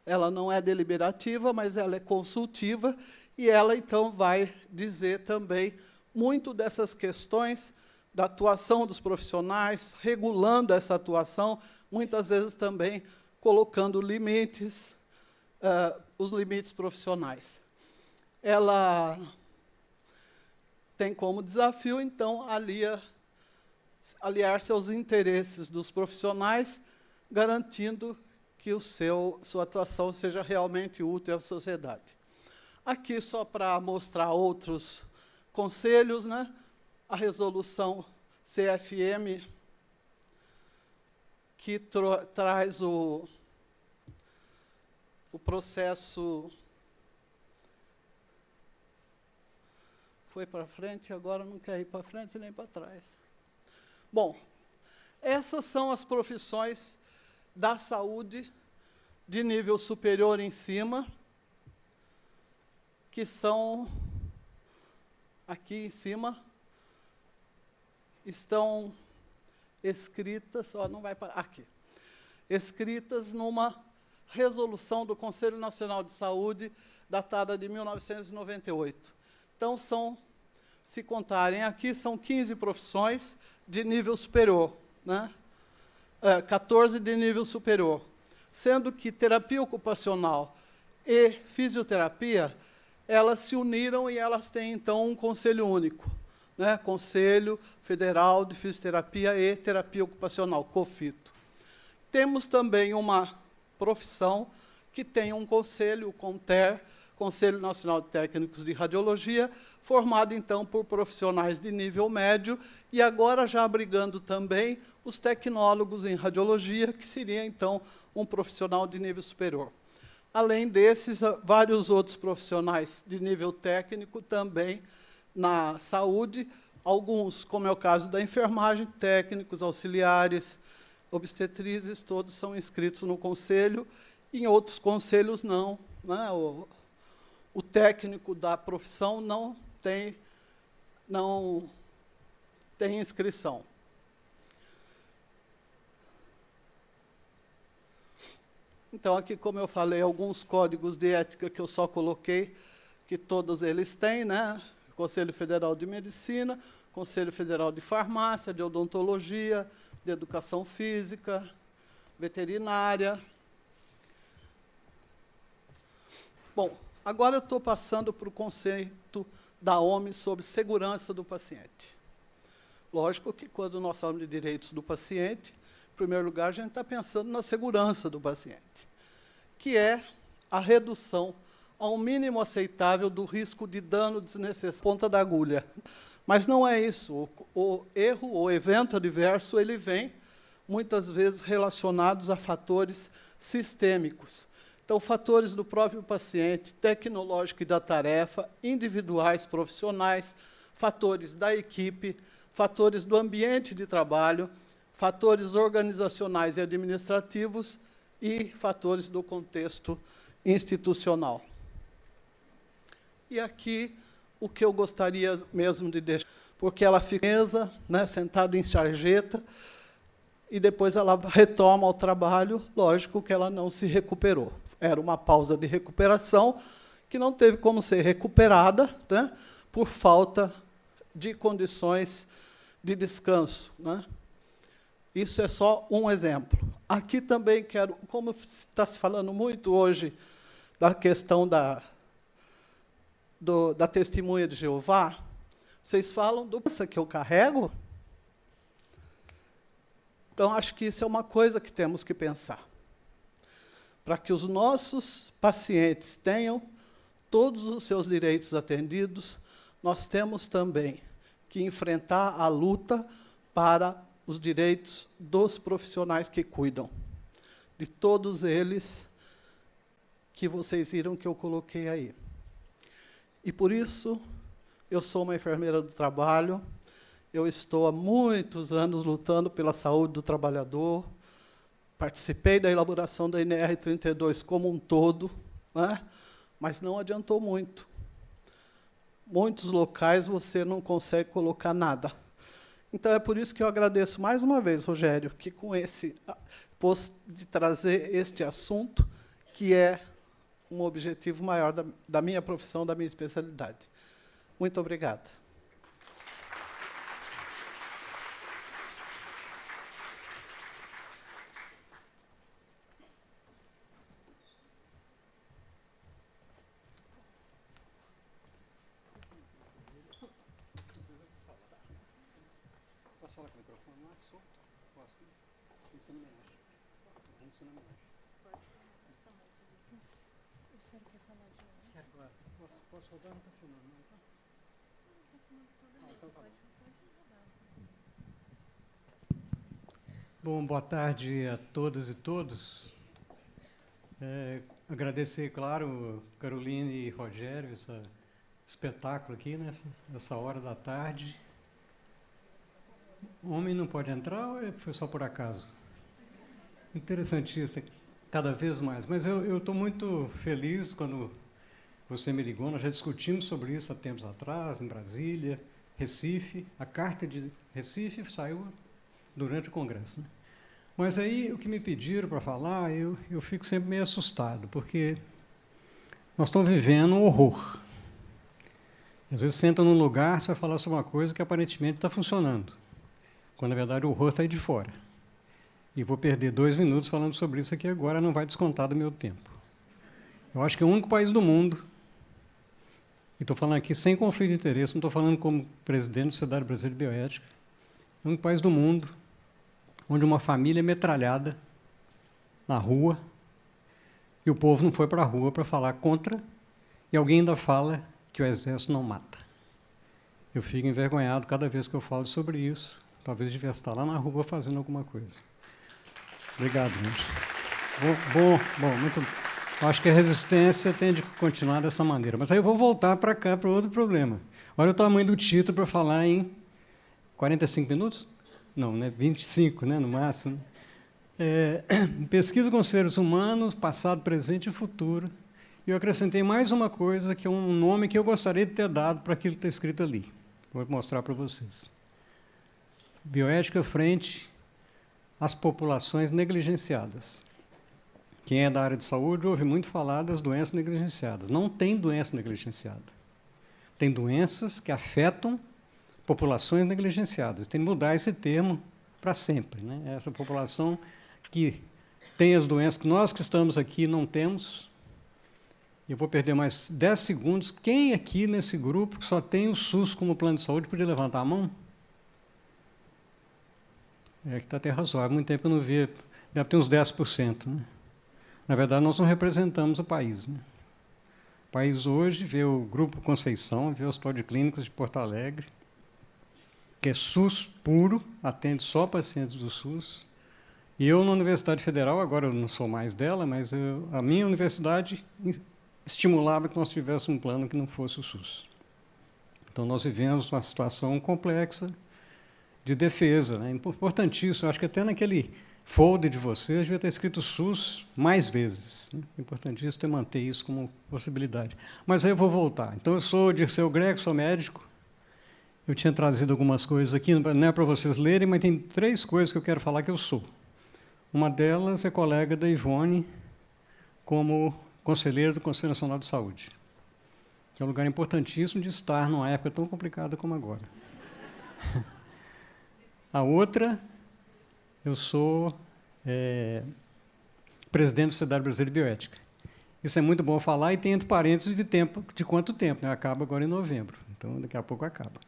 Ela não é deliberativa, mas ela é consultiva, e ela, então, vai dizer também muito dessas questões da atuação dos profissionais, regulando essa atuação, muitas vezes também colocando limites, os limites profissionais. Ela tem como desafio, então, aliar-se aos interesses dos profissionais, garantindo que sua atuação seja realmente útil à sociedade. Aqui, só para mostrar outros conselhos, né, a resolução CFM, que traz o processo... Foi para frente, agora não quer ir para frente nem para trás. Bom, essas são as profissões da saúde de nível superior em cima, que são, aqui em cima, estão escritas, não vai para aqui, escritas numa resolução do Conselho Nacional de Saúde, datada de 1998. Então, se contarem aqui, são 15 profissões de nível superior, né? 14 de nível superior, sendo que terapia ocupacional e fisioterapia, elas se uniram e elas têm, então, um conselho único, né? Conselho Federal de Fisioterapia e Terapia Ocupacional, COFITO. Temos também uma profissão que tem um conselho, o CONTER, Conselho Nacional de Técnicos de Radiologia, formado, então, por profissionais de nível médio, e agora já abrigando também os tecnólogos em radiologia, que seria, então, um profissional de nível superior. Além desses, vários outros profissionais de nível técnico também na saúde, alguns, como é o caso da enfermagem, técnicos, auxiliares, obstetrizes, todos são inscritos no conselho, em outros conselhos não, né? O técnico da profissão não tem inscrição. Então, aqui, como eu falei, alguns códigos de ética que eu só coloquei, que todos eles têm, né? Conselho Federal de Medicina, Conselho Federal de Farmácia, de Odontologia, de Educação Física, Veterinária. Bom, agora eu estou passando para o conceito da OMS sobre segurança do paciente. Lógico que, quando nós falamos de direitos do paciente, em primeiro lugar, a gente está pensando na segurança do paciente, que é a redução ao mínimo aceitável do risco de dano desnecessário, ponta da agulha. Mas não é isso. O erro, o evento adverso, ele vem, muitas vezes, relacionados a fatores sistêmicos. Então, fatores do próprio paciente, tecnológico e da tarefa, individuais, profissionais, fatores da equipe, fatores do ambiente de trabalho, fatores organizacionais e administrativos e fatores do contexto institucional. E aqui, o que eu gostaria mesmo de deixar, porque ela fica mesa, né, sentada em sarjeta, e depois ela retoma o trabalho, lógico que ela não se recuperou. era uma pausa de recuperação que não teve como ser recuperada, né, por falta de condições de descanso, né? Isso é só um exemplo. Aqui também quero, como está se falando muito hoje da questão da testemunha de Jeová, vocês falam do que eu carrego? Então, acho que isso é uma coisa que temos que pensar. Para que os nossos pacientes tenham todos os seus direitos atendidos, nós temos também que enfrentar a luta para os direitos dos profissionais que cuidam, de todos eles que vocês viram que eu coloquei aí. E, por isso, eu sou uma enfermeira do trabalho, eu estou há muitos anos lutando pela saúde do trabalhador, participei da elaboração da NR32 como um todo, né? Mas não adiantou muito. Muitos locais você não consegue colocar nada. Então, é por isso que eu agradeço mais uma vez, Rogério, que com esse de trazer este assunto, que é um objetivo maior da minha profissão, da minha especialidade. Muito obrigada. Posso falar com o microfone mais solto? Posso? Isso não me acha. Isso não me acha. O senhor quer falar de onde? Quero falar. Posso rodar? Não está filmando, não está? Não está filmando toda vez. Então tá bom. Pode rodar. Bom, boa tarde a todas e todos. Agradecer, claro, Caroline e Rogério, esse espetáculo aqui, nessa hora da tarde. Homem não pode entrar ou foi só por acaso? Interessantíssimo, cada vez mais. Mas eu estou muito feliz quando você me ligou. Nós já discutimos sobre isso há tempos atrás, em Brasília, Recife. A carta de Recife saiu durante o Congresso, né? Mas aí, o que me pediram para falar, eu fico sempre meio assustado, porque nós estamos vivendo um horror. Às vezes, você entra num lugar, você vai falar sobre uma coisa que aparentemente está funcionando, quando, na verdade, o horror está aí de fora. E vou perder 2 minutos falando sobre isso aqui agora, não vai descontar do meu tempo. Eu acho que é o único país do mundo, e estou falando aqui sem conflito de interesse, não estou falando como presidente da Sociedade Brasileira de Bioética, é o único país do mundo onde uma família é metralhada na rua e o povo não foi para a rua para falar contra, e alguém ainda fala que o exército não mata. Eu fico envergonhado cada vez que eu falo sobre isso. Talvez eu devesse estar lá na rua fazendo alguma coisa. Obrigado, gente. Bom, muito. Eu acho que a resistência tem de continuar dessa maneira. Mas aí eu vou voltar para cá, para outro problema. Olha o tamanho do título para falar em 45 minutos? Não, né? 25, né, no máximo. Pesquisa com seres humanos, passado, presente e futuro. E eu acrescentei mais uma coisa, que é um nome que eu gostaria de ter dado para aquilo que está escrito ali. Vou mostrar para vocês. Bioética frente às populações negligenciadas. Quem é da área de saúde ouve muito falar das doenças negligenciadas. Não tem doença negligenciada. Tem doenças que afetam populações negligenciadas. Tem que mudar esse termo para sempre, né? Essa população que tem as doenças que nós que estamos aqui não temos. Eu vou perder mais 10 segundos. Quem aqui nesse grupo que só tem o SUS como plano de saúde, podia levantar a mão? Que está até razoável. Há muito tempo eu não vi. Deve ter uns 10%. Né? Na verdade, nós não representamos o país. Né? O país hoje vê o Grupo Conceição, vê o Hospital de Clínicas de Porto Alegre, que é SUS puro, atende só pacientes do SUS. E eu, na Universidade Federal, agora eu não sou mais dela, mas a minha universidade estimulava que nós tivéssemos um plano que não fosse o SUS. Então, nós vivemos uma situação complexa de defesa. Né? Importantíssimo, eu acho que até naquele folder de vocês devia ter escrito SUS mais vezes. Né? Importantíssimo ter manter isso como possibilidade. Mas aí eu vou voltar. Então, eu sou Dirceu Greco, sou médico. Eu tinha trazido algumas coisas aqui, não é para vocês lerem, mas tem 3 coisas que eu quero falar que eu sou. Uma delas é colega da Ivone, como conselheiro do Conselho Nacional de Saúde, que é um lugar importantíssimo de estar numa época tão complicada como agora. A outra, eu sou presidente da Sociedade Brasileira de Bioética. Isso é muito bom falar, e tem entre parênteses de quanto tempo, né? Acaba agora em novembro, então daqui a pouco acaba.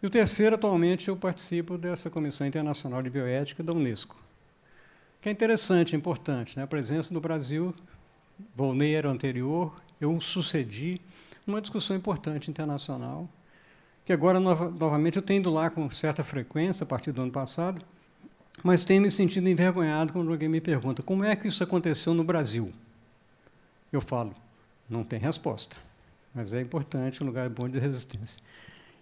E o terceiro, atualmente, eu participo dessa Comissão Internacional de Bioética da Unesco, que é interessante, importante, né? A presença do Brasil, Volney era o anterior, eu sucedi numa discussão importante internacional, que agora, novamente, eu tenho ido lá com certa frequência, a partir do ano passado, mas tenho me sentido envergonhado quando alguém me pergunta como é que isso aconteceu no Brasil. Eu falo, não tem resposta, mas é importante, um lugar bom de resistência.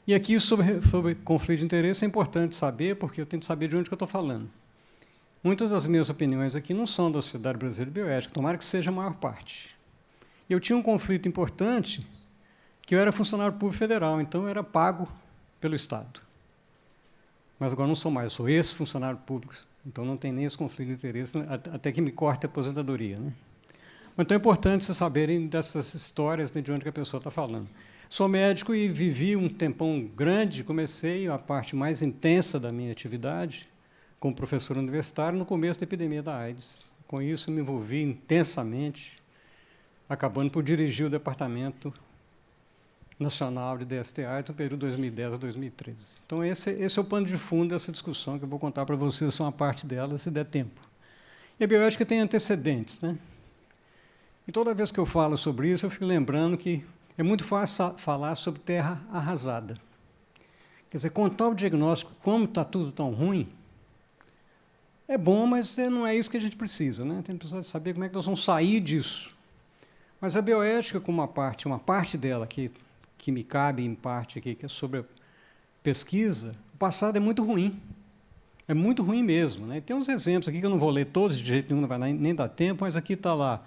E aqui, sobre conflito de interesse, é importante saber, porque eu tenho que saber de onde que eu estou falando. Muitas das minhas opiniões aqui não são da Sociedade Brasileira de Bioética, tomara que seja a maior parte. Eu tinha um conflito importante, que eu era funcionário público federal, então eu era pago pelo Estado. Mas agora não sou mais, sou ex-funcionário público, então não tem nem esse conflito de interesse, até que me corte a aposentadoria, né? Então é importante vocês saberem dessas histórias, de onde que a pessoa está falando. Sou médico e vivi um tempão grande, comecei a parte mais intensa da minha atividade como professor universitário no começo da epidemia da AIDS. Com isso, me envolvi intensamente, acabando por dirigir o Departamento Nacional de DST-AIDS no período 2010 a 2013. Então, esse é o pano de fundo dessa discussão, que eu vou contar para vocês só uma parte dela, se der tempo. E a bioética tem antecedentes, né? E toda vez que eu falo sobre isso, eu fico lembrando que é muito fácil falar sobre terra arrasada. Quer dizer, contar o diagnóstico, como está tudo tão ruim, é bom, mas não é isso que a gente precisa, né? Tem que saber como é que nós vamos sair disso. Mas a bioética, como uma parte dela que me cabe em parte aqui, que é sobre a pesquisa, o passado é muito ruim. É muito ruim mesmo, né? Tem uns exemplos aqui que eu não vou ler todos, de jeito nenhum, não vai nem dar tempo, mas aqui está lá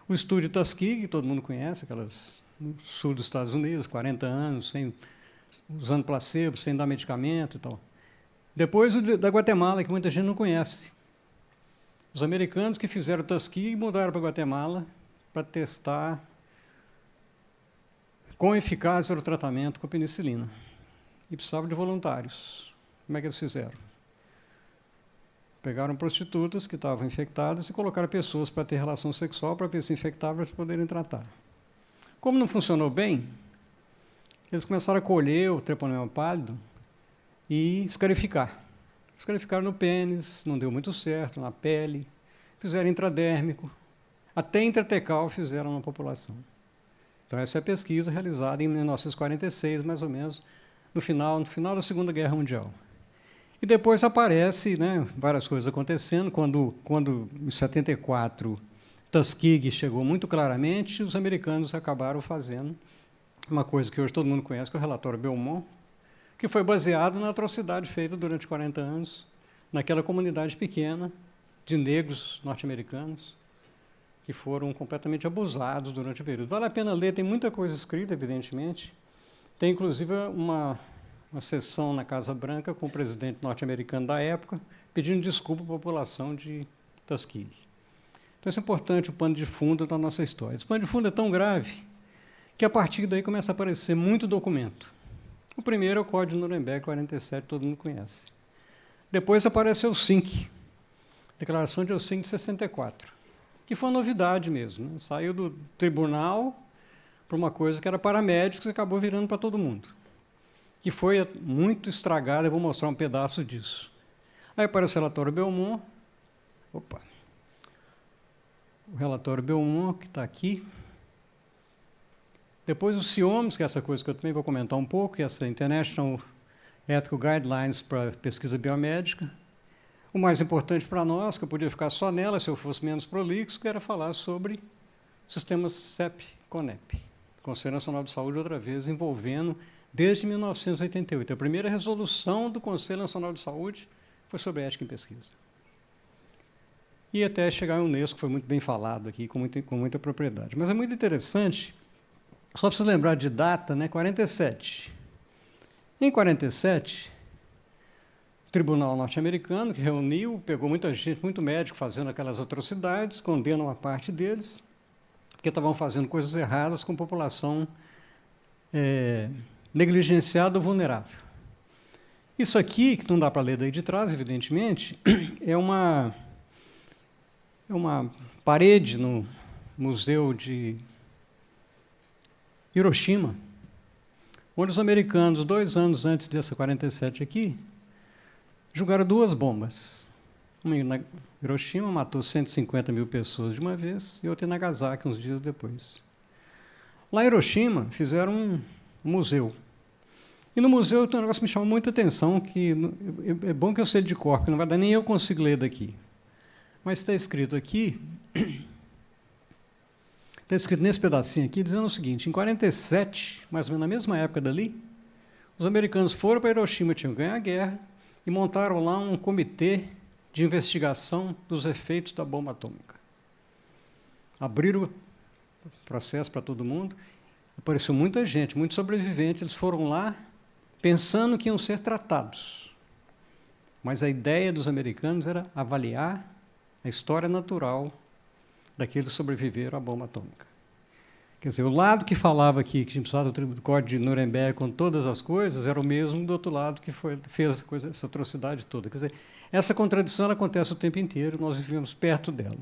o estúdio Tuskegee, que todo mundo conhece, aquelas no sul dos Estados Unidos, 40 anos, usando placebo, sem dar medicamento e tal. Depois o da Guatemala, que muita gente não conhece. Os americanos que fizeram o Tuskegee mudaram para a Guatemala para testar quão eficaz era o tratamento com a penicilina. E precisavam de voluntários. Como é que eles fizeram? Pegaram prostitutas que estavam infectadas e colocaram pessoas para ter relação sexual para ver se infectavam para poderem tratar. Como não funcionou bem, eles começaram a colher o treponema pálido e escarificar. Escarificaram no pênis, não deu muito certo, na pele, fizeram intradérmico, até intratecal fizeram na população. Então, essa é a pesquisa realizada em 1946, mais ou menos, no final da Segunda Guerra Mundial. E depois aparece, né, várias coisas acontecendo. Quando em 74, Tuskegee chegou muito claramente, os americanos acabaram fazendo uma coisa que hoje todo mundo conhece, que é o relatório Belmont, que foi baseado na atrocidade feita durante 40 anos naquela comunidade pequena de negros norte-americanos que foram completamente abusados durante o período. Vale a pena ler, tem muita coisa escrita, evidentemente. Tem, inclusive, uma sessão na Casa Branca com o presidente norte-americano da época, pedindo desculpa à população de Tuskegee. Então, isso é importante, o pano de fundo da nossa história. Esse pano de fundo é tão grave que, a partir daí, começa a aparecer muito documento. O primeiro é o Código de Nuremberg, 47, todo mundo conhece. Depois apareceu o SINC, Declaração de Helsinki de 64, que foi uma novidade mesmo, né? Saiu do tribunal para uma coisa que era para médicos e acabou virando para todo mundo, que foi muito estragada. Eu vou mostrar um pedaço disso. Aí aparece o relatório Belmont. Opa! O relatório Belmont, que está aqui. Depois o CIOMS, que é essa coisa que eu também vou comentar um pouco, que é essa International Ethical Guidelines para Pesquisa Biomédica. O mais importante para nós, que eu podia ficar só nela se eu fosse menos prolixo, que era falar sobre sistemas CEP-CONEP, Conselho Nacional de Saúde, outra vez, envolvendo desde 1988. A primeira resolução do Conselho Nacional de Saúde foi sobre ética em pesquisa. E até chegar à Unesco, foi muito bem falado aqui, com muita propriedade. Mas é muito interessante, só para você lembrar de data, né, 47. Em 47, tribunal norte-americano, que reuniu, pegou muita gente, muito médico fazendo aquelas atrocidades, condena uma parte deles, porque estavam fazendo coisas erradas com população negligenciada ou vulnerável. Isso aqui, que não dá para ler daí de trás, evidentemente, é uma parede no Museu de Hiroshima, onde os americanos, 2 anos antes dessa 47 aqui, jogaram 2 bombas. Uma em Hiroshima matou 150 mil pessoas de uma vez, e outra em Nagasaki, uns dias depois. Lá em Hiroshima, fizeram um museu. E no museu tem um negócio que me chama muita atenção, que é bom que eu sei de cor, porque não vai dar nem eu consigo ler daqui. Mas está escrito aqui, está escrito nesse pedacinho aqui, dizendo o seguinte: em 47, mais ou menos na mesma época dali, os americanos foram para Hiroshima, tinham ganho a guerra, e montaram lá um comitê de investigação dos efeitos da bomba atômica. Abriram o processo para todo mundo, apareceu muita gente, muitos sobreviventes, eles foram lá pensando que iam ser tratados. Mas a ideia dos americanos era avaliar a história natural daqueles que sobreviveram à bomba atômica. Quer dizer, o lado que falava aqui que tinha precisado do Código de Nuremberg com todas as coisas era o mesmo do outro lado que fez essa atrocidade toda. Quer dizer, essa contradição ela acontece o tempo inteiro, nós vivemos perto dela.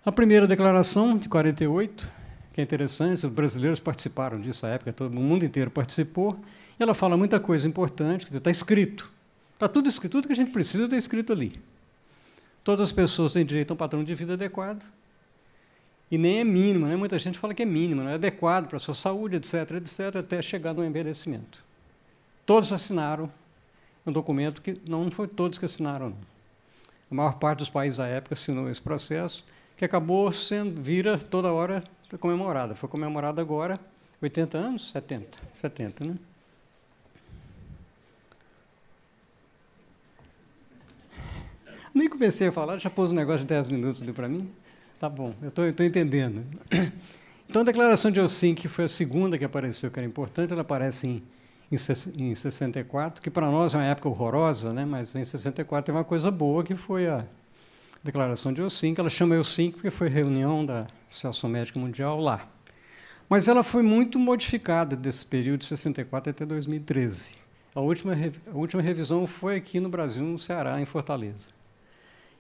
A primeira declaração, de 48, que é interessante, os brasileiros participaram disso à época, todo o mundo inteiro participou, e ela fala muita coisa importante, quer dizer, está escrito. Está tudo escrito, tudo que a gente precisa está escrito ali. Todas as pessoas têm direito a um padrão de vida adequado, e nem é mínimo, né? Muita gente fala que é mínimo, não é adequado para a sua saúde, etc., etc., até chegar no envelhecimento. Todos assinaram um documento que não foi todos que assinaram, não. A maior parte dos países à época assinou esse processo, que acabou vira toda hora comemorada. Foi comemorada agora, 80 anos? 70, né? Nem comecei a falar, já pôs um negócio de 10 minutos ali para mim. Tá bom, eu estou entendendo. Então, a Declaração de Helsinki foi a segunda que apareceu, que era importante. Ela aparece em 64, que para nós é uma época horrorosa, né? Mas em 64 tem uma coisa boa, que foi a Declaração de Helsinki. Ela chama Helsinki porque foi reunião da Associação Médica Mundial lá. Mas ela foi muito modificada desse período de 64 até 2013. A última revisão foi aqui no Brasil, no Ceará, em Fortaleza.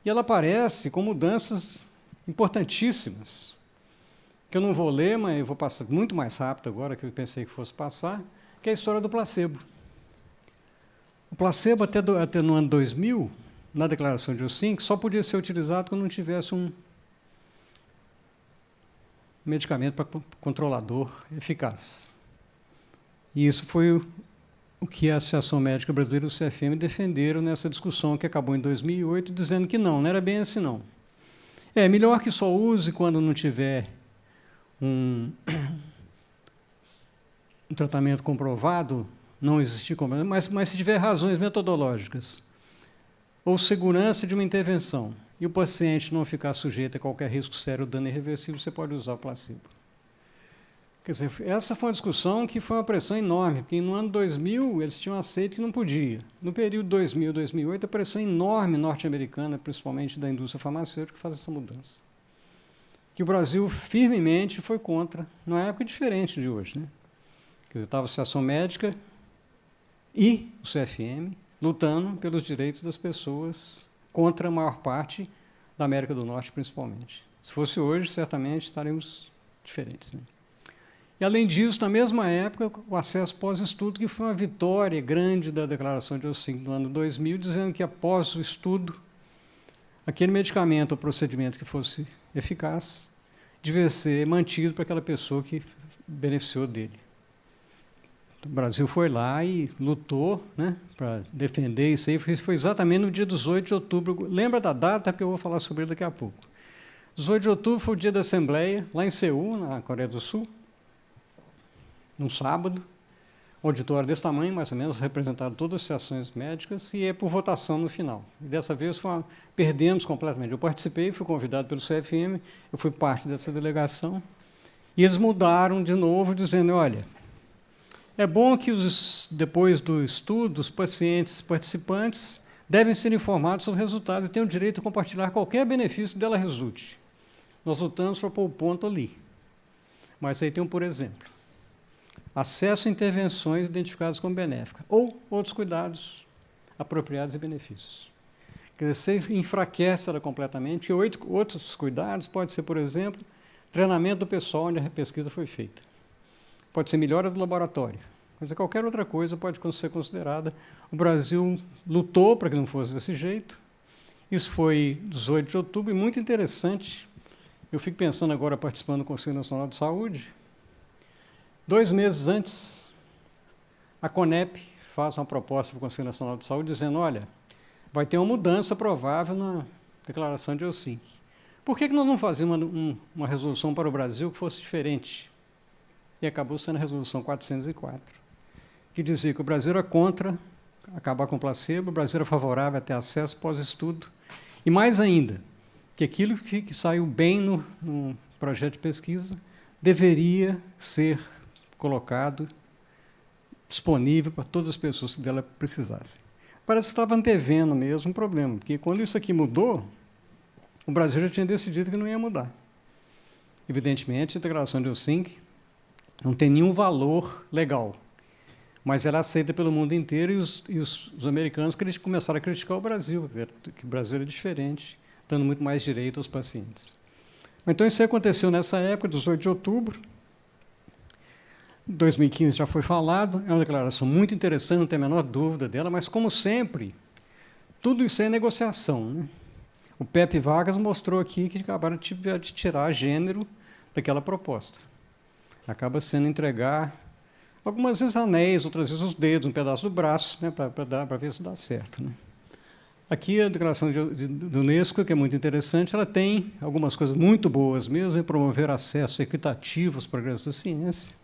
E ela aparece com mudanças importantíssimas, que eu não vou ler, mas eu vou passar muito mais rápido agora, que eu pensei que fosse passar, que é a história do placebo. O placebo, até no ano 2000, na Declaração de Helsinki, só podia ser utilizado quando não tivesse um medicamento controlador eficaz. E isso foi o que a Associação Médica Brasileira e o CFM defenderam nessa discussão que acabou em 2008, dizendo que não era bem assim, não. É melhor que só use quando não tiver um tratamento comprovado, não existir comprovado, mas se tiver razões metodológicas ou segurança de uma intervenção e o paciente não ficar sujeito a qualquer risco sério ou dano irreversível, você pode usar o placebo. Quer dizer, essa foi uma discussão que foi uma pressão enorme, porque no ano 2000 eles tinham aceito que não podia. No período 2000 2008, a pressão enorme norte-americana, principalmente da indústria farmacêutica, faz essa mudança. Que o Brasil firmemente foi contra, numa época diferente de hoje, né? Quer dizer, estava a Associação Médica e o CFM lutando pelos direitos das pessoas contra a maior parte da América do Norte, principalmente. Se fosse hoje, certamente estaremos diferentes, né? E, além disso, na mesma época, o acesso pós-estudo, que foi uma vitória grande da Declaração de Helsinki do ano 2000, dizendo que, após o estudo, aquele medicamento ou procedimento que fosse eficaz devia ser mantido para aquela pessoa que beneficiou dele. O Brasil foi lá e lutou, né, para defender isso aí. Foi exatamente no dia 18 de outubro. Lembra da data, porque eu vou falar sobre ele daqui a pouco. 18 de outubro foi o dia da Assembleia, lá em Seul, na Coreia do Sul, num sábado, um auditório desse tamanho, mais ou menos, representado todas as associações médicas, e é por votação no final. E dessa vez perdemos completamente. Eu participei, fui convidado pelo CFM, eu fui parte dessa delegação, e eles mudaram de novo, dizendo, olha, É bom que, depois do estudo, os pacientes participantes devem ser informados sobre os resultados e têm o direito de compartilhar qualquer benefício dela resulte. Nós lutamos para pôr o ponto ali. Mas aí tem um por exemplo. Acesso a intervenções identificadas como benéficas, ou outros cuidados apropriados e benefícios. Quer dizer, você enfraquece ela completamente, e outros cuidados pode ser, por exemplo, treinamento do pessoal onde a pesquisa foi feita. Pode ser melhora do laboratório. Mas qualquer outra coisa pode ser considerada. O Brasil lutou para que não fosse desse jeito. Isso foi 18 de outubro, e muito interessante. Eu fico pensando agora, participando do Conselho Nacional de Saúde, 2 meses antes, a CONEP faz uma proposta para o Conselho Nacional de Saúde, dizendo, olha, vai ter uma mudança provável na declaração de Helsinki. Por que nós não fazíamos uma resolução para o Brasil que fosse diferente? E acabou sendo a resolução 404, que dizia que o Brasil era contra acabar com o placebo, o Brasil era favorável a ter acesso pós-estudo, e mais ainda, que aquilo que saiu bem no projeto de pesquisa deveria ser colocado, disponível para todas as pessoas que dela precisassem. Parece que estava antevendo mesmo um problema, porque quando isso aqui mudou, o Brasil já tinha decidido que não ia mudar. Evidentemente, a declaração de Helsinki não tem nenhum valor legal, mas ela é aceita pelo mundo inteiro, e os americanos começaram a criticar o Brasil, que o Brasil era diferente, dando muito mais direito aos pacientes. Então, isso aconteceu nessa época, 18 de outubro, 2015 já foi falado, é uma declaração muito interessante, não tem a menor dúvida dela, mas, como sempre, tudo isso é negociação, né? O Pepe Vargas mostrou aqui que acabaram de tirar gênero daquela proposta. Acaba sendo entregar, algumas vezes anéis, outras vezes os dedos, um pedaço do braço, né, para ver se dá certo, né? Aqui a declaração do Unesco, que é muito interessante, ela tem algumas coisas muito boas mesmo, em promover acesso equitativo aos progressos da ciência,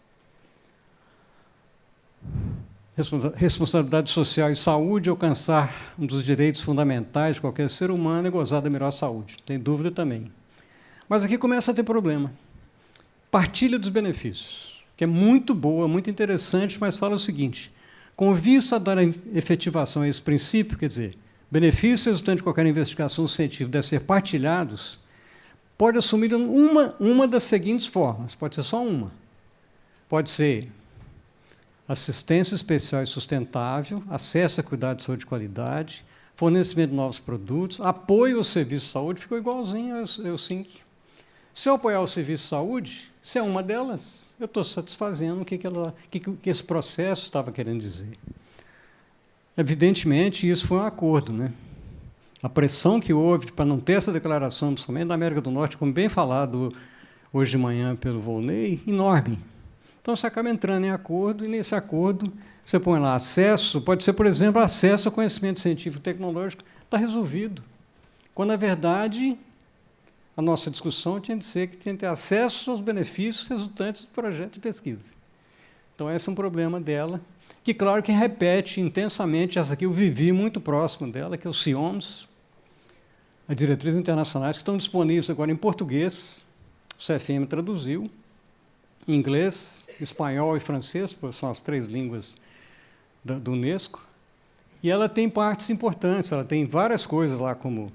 responsabilidade social e saúde, alcançar um dos direitos fundamentais de qualquer ser humano é gozar da melhor saúde, não tem dúvida também. Mas aqui começa a ter problema. Partilha dos benefícios, que é muito boa, muito interessante, mas fala o seguinte, com vista a dar efetivação a esse princípio, quer dizer, benefícios resultantes de qualquer investigação científica devem ser partilhados, pode assumir uma das seguintes formas, pode ser só uma. Pode ser assistência especial e sustentável, acesso a cuidados de saúde de qualidade, fornecimento de novos produtos, apoio ao serviço de saúde, ficou igualzinho ao Helsinki. Se eu apoiar o serviço de saúde, se é uma delas, eu estou satisfazendo o que esse processo estava querendo dizer. Evidentemente, isso foi um acordo, né? A pressão que houve para não ter essa declaração, principalmente da América do Norte, como bem falado hoje de manhã pelo Volney, enorme. Então, você acaba entrando em acordo, e nesse acordo você põe lá acesso, pode ser, por exemplo, acesso ao conhecimento científico e tecnológico, está resolvido. Quando, na verdade, a nossa discussão tinha de ser que tinha que ter acesso aos benefícios resultantes do projeto de pesquisa. Então, esse é um problema dela, que, claro, que repete intensamente, essa aqui eu vivi muito próximo dela, que é o CIOMS, as diretrizes internacionais, que estão disponíveis agora em português, o CFM traduziu, em inglês, espanhol e francês, porque são as 3 línguas do Unesco, e ela tem partes importantes, ela tem várias coisas lá, como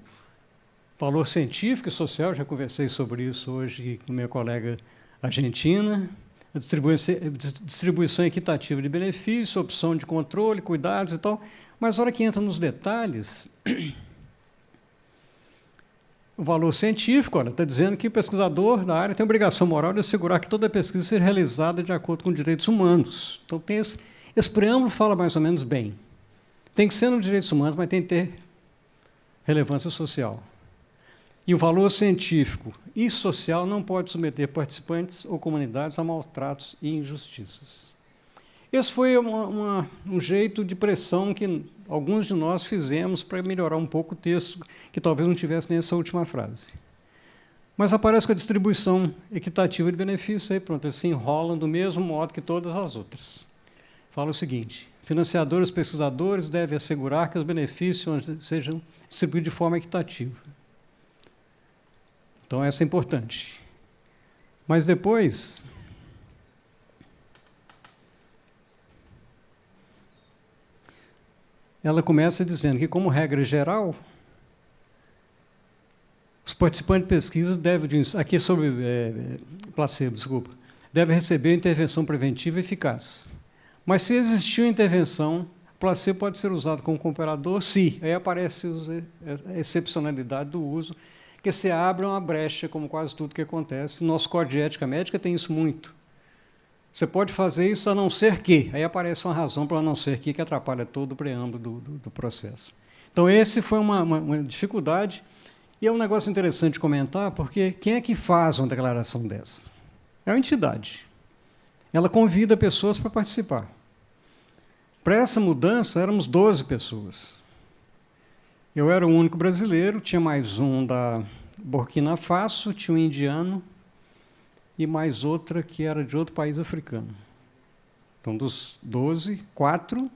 valor científico e social, já conversei sobre isso hoje com minha colega argentina, a distribuição equitativa de benefícios, opção de controle, cuidados e tal, mas na hora que entra nos detalhes, o valor científico, olha, está dizendo que o pesquisador da área tem obrigação moral de assegurar que toda pesquisa seja realizada de acordo com direitos humanos. Então, esse preâmbulo fala mais ou menos bem. Tem que ser nos direitos humanos, mas tem que ter relevância social. E o valor científico e social não pode submeter participantes ou comunidades a maltratos e injustiças. Esse foi um jeito de pressão que alguns de nós fizemos para melhorar um pouco o texto, que talvez não tivesse nem essa última frase. Mas aparece com a distribuição equitativa de benefícios, aí pronto, eles se enrolam do mesmo modo que todas as outras. Fala o seguinte, financiadores e pesquisadores devem assegurar que os benefícios sejam distribuídos de forma equitativa. Então, essa é importante. Mas depois, ela começa dizendo que, como regra geral, os participantes de pesquisa devem, aqui sobre placebo, desculpa, devem receber intervenção preventiva eficaz. Mas se existir uma intervenção, placebo pode ser usado como comparador, sim. Aí aparece a excepcionalidade do uso, que se abre uma brecha, como quase tudo que acontece. Nosso Código de Ética Médica tem isso muito. Você pode fazer isso a não ser que. Aí aparece uma razão para a não ser que atrapalha todo o preâmbulo do processo. Então, esse foi uma dificuldade. E é um negócio interessante de comentar, porque quem é que faz uma declaração dessa? É uma entidade. Ela convida pessoas para participar. Para essa mudança, éramos 12 pessoas. Eu era o único brasileiro, tinha mais um da Burkina Faso, tinha um indiano e mais outra que era de outro país africano. Então, dos 12, 4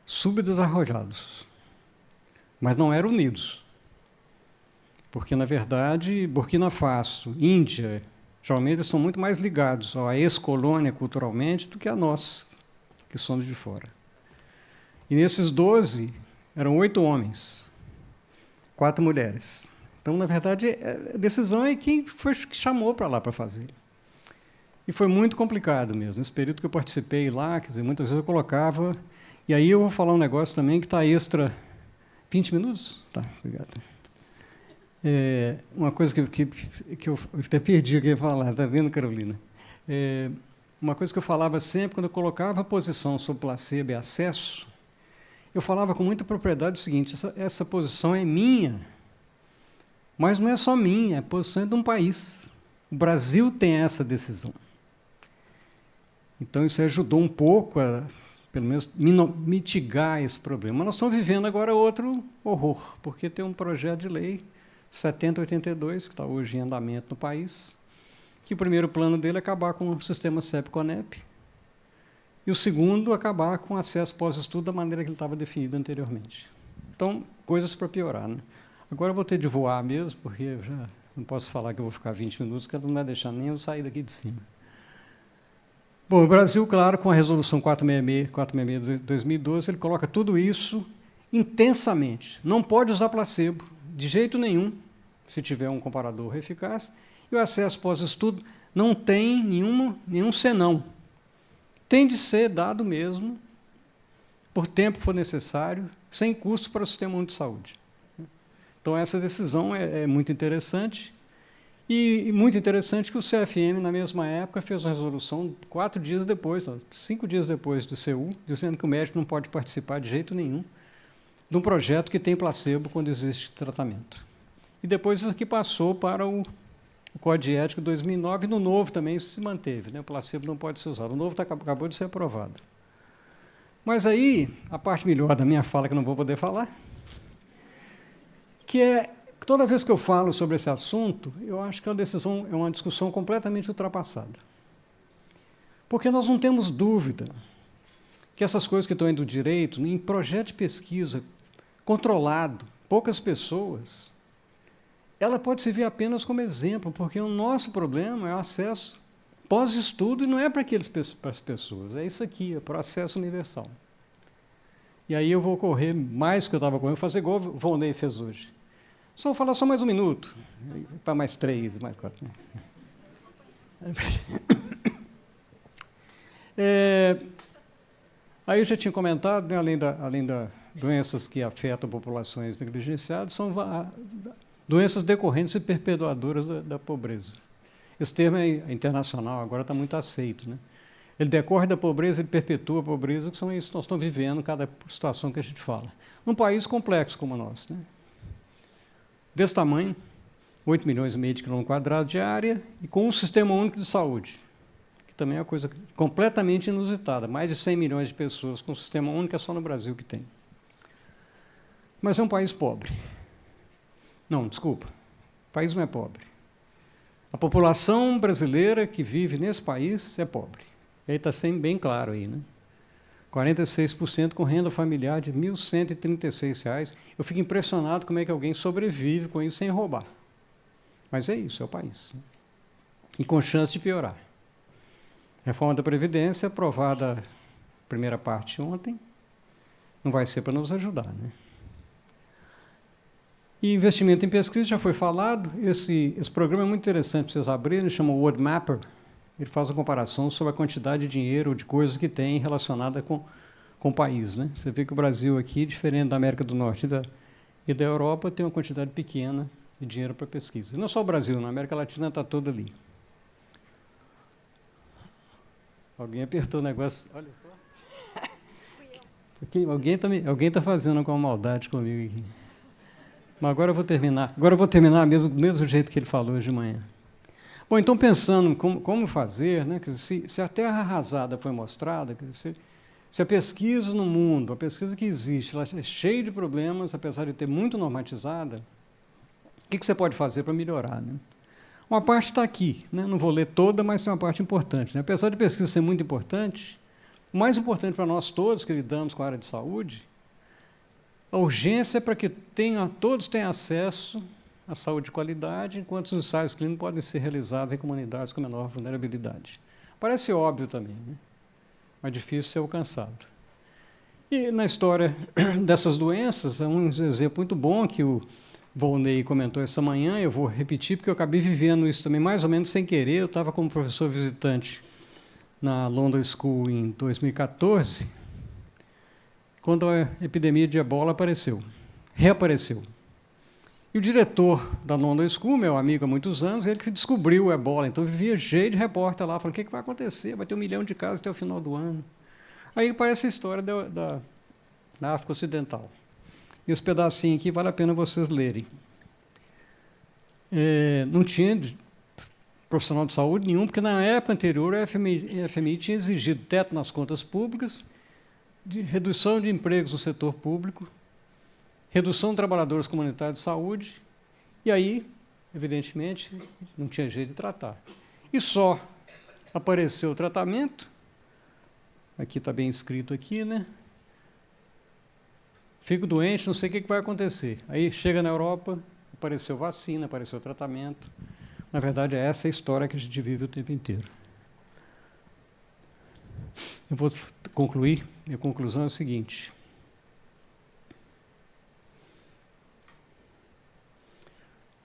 subdesarrollados. Mas não eram unidos. Porque, na verdade, Burkina Faso, Índia, geralmente eles são muito mais ligados à ex-colônia culturalmente do que a nós, que somos de fora. E nesses 12, eram 8 homens, 4 mulheres. Então, na verdade, a decisão é quem foi que chamou para lá para fazer. E foi muito complicado mesmo. Nesse período que eu participei lá, quer dizer, muitas vezes eu colocava... E aí eu vou falar um negócio também que está extra... 20 minutos? Tá, obrigado. Uma coisa que eu até perdi o que eu ia falar, está vendo, Carolina? Uma coisa que eu falava sempre, quando eu colocava a posição sobre placebo e acesso, eu falava com muita propriedade o seguinte: essa posição é minha, mas não é só minha, é a posição de um país. O Brasil tem essa decisão. Então, isso ajudou um pouco a, pelo menos, mitigar esse problema. Nós estamos vivendo agora outro horror, porque tem um projeto de lei 7082, que está hoje em andamento no país, que o primeiro plano dele é acabar com o sistema CEP-CONEP, e o segundo, acabar com acesso pós-estudo da maneira que ele estava definido anteriormente. Então, coisas para piorar, né? Agora eu vou ter de voar mesmo, porque eu já não posso falar que eu vou ficar 20 minutos, que não vai deixar nem eu sair daqui de cima. Bom, o Brasil, claro, com a Resolução 466 de 2012, ele coloca tudo isso intensamente. Não pode usar placebo, de jeito nenhum, se tiver um comparador eficaz, e o acesso pós-estudo não tem nenhum senão. Tem de ser dado mesmo, por tempo que for necessário, sem custo para o Sistema Único de Saúde. Então, essa decisão é muito interessante, e muito interessante que o CFM, na mesma época, fez uma resolução 4 dias depois, 5 dias depois do CU, dizendo que o médico não pode participar de jeito nenhum de um projeto que tem placebo quando existe tratamento. E depois isso aqui passou para o Código de Ética de 2009, e no novo também isso se manteve, né? O placebo não pode ser usado. O novo acabou de ser aprovado. Mas aí, a parte melhor da minha fala, que não vou poder falar, que é, toda vez que eu falo sobre esse assunto, eu acho que é uma discussão completamente ultrapassada. Porque nós não temos dúvida que essas coisas que estão indo do direito, em projeto de pesquisa controlado, poucas pessoas, ela pode servir apenas como exemplo, porque o nosso problema é o acesso pós-estudo, e não é para as pessoas, é isso aqui, é para o acesso universal. E aí eu vou correr mais do que eu estava correndo, fazer igual o Volney fez hoje. Só vou falar só mais 1 minuto, para mais 3, mais 4. Aí eu já tinha comentado, né, além da doenças que afetam populações negligenciadas, são doenças decorrentes e perpetuadoras da pobreza. Esse termo é internacional, agora está muito aceito, né? Ele decorre da pobreza, ele perpetua a pobreza, que são isso que nós estamos vivendo, cada situação que a gente fala. Num país complexo como o nosso, né? Desse tamanho, 8 milhões e meio de quilômetros quadrados de área, e com um sistema único de saúde, que também é uma coisa completamente inusitada. Mais de 100 milhões de pessoas com um sistema único, é só no Brasil que tem. Mas é um país pobre. Não, desculpa, o país não é pobre. A população brasileira que vive nesse país é pobre. E aí está sendo bem claro aí, né? 46% com renda familiar de R$ 1.136. Eu fico impressionado como é que alguém sobrevive com isso sem roubar. Mas é isso, é o país. E com chance de piorar. Reforma da Previdência, aprovada a primeira parte ontem, não vai ser para nos ajudar, né? E investimento em pesquisa, já foi falado, esse programa é muito interessante para vocês abrirem, ele chama World Mapper, ele faz uma comparação sobre a quantidade de dinheiro, de coisas que tem relacionada com o país, né? Você vê que o Brasil aqui, diferente da América do Norte e da Europa, tem uma quantidade pequena de dinheiro para pesquisa. E não só o Brasil, na América Latina está toda ali. Alguém apertou o negócio. Olha só. Alguém está fazendo com maldade comigo aqui. Mas agora eu vou terminar. Agora eu vou terminar do mesmo jeito que ele falou hoje de manhã. Bom, então pensando como fazer, né? Se a Terra arrasada foi mostrada, se a pesquisa no mundo, a pesquisa que existe, ela é cheia de problemas, apesar de ter muito normatizada, o que você pode fazer para melhorar, né? Uma parte está aqui, né? Não vou ler toda, mas tem uma parte importante, né? Apesar de pesquisa ser muito importante, o mais importante para nós todos que lidamos com a área de saúde, a urgência é para que todos tenham acesso à saúde de qualidade, enquanto os ensaios clínicos podem ser realizados em comunidades com menor vulnerabilidade. Parece óbvio também, né? Mas difícil ser alcançado. E na história dessas doenças, é um exemplo muito bom que o Volney comentou essa manhã, eu vou repetir porque eu acabei vivendo isso também mais ou menos sem querer. Eu estava como professor visitante na London School em 2014, quando a epidemia de ebola reapareceu. E o diretor da London School, meu amigo há muitos anos, ele que descobriu o ebola, então vivia cheio de repórter lá, falando, o que vai acontecer? Vai ter 1 milhão de casos até o final do ano. Aí aparece a história da África Ocidental. E esse pedacinho aqui vale a pena vocês lerem. Não tinha profissional de saúde nenhum, porque na época anterior a FMI tinha exigido teto nas contas públicas, de redução de empregos no setor público, redução de trabalhadores comunitários de saúde, e aí, evidentemente, não tinha jeito de tratar. E só apareceu o tratamento, aqui está bem escrito aqui, né? Fico doente, não sei o que vai acontecer. Aí chega na Europa, apareceu vacina, apareceu tratamento. Na verdade, é essa a história que a gente vive o tempo inteiro. Eu vou concluir, minha conclusão é o seguinte.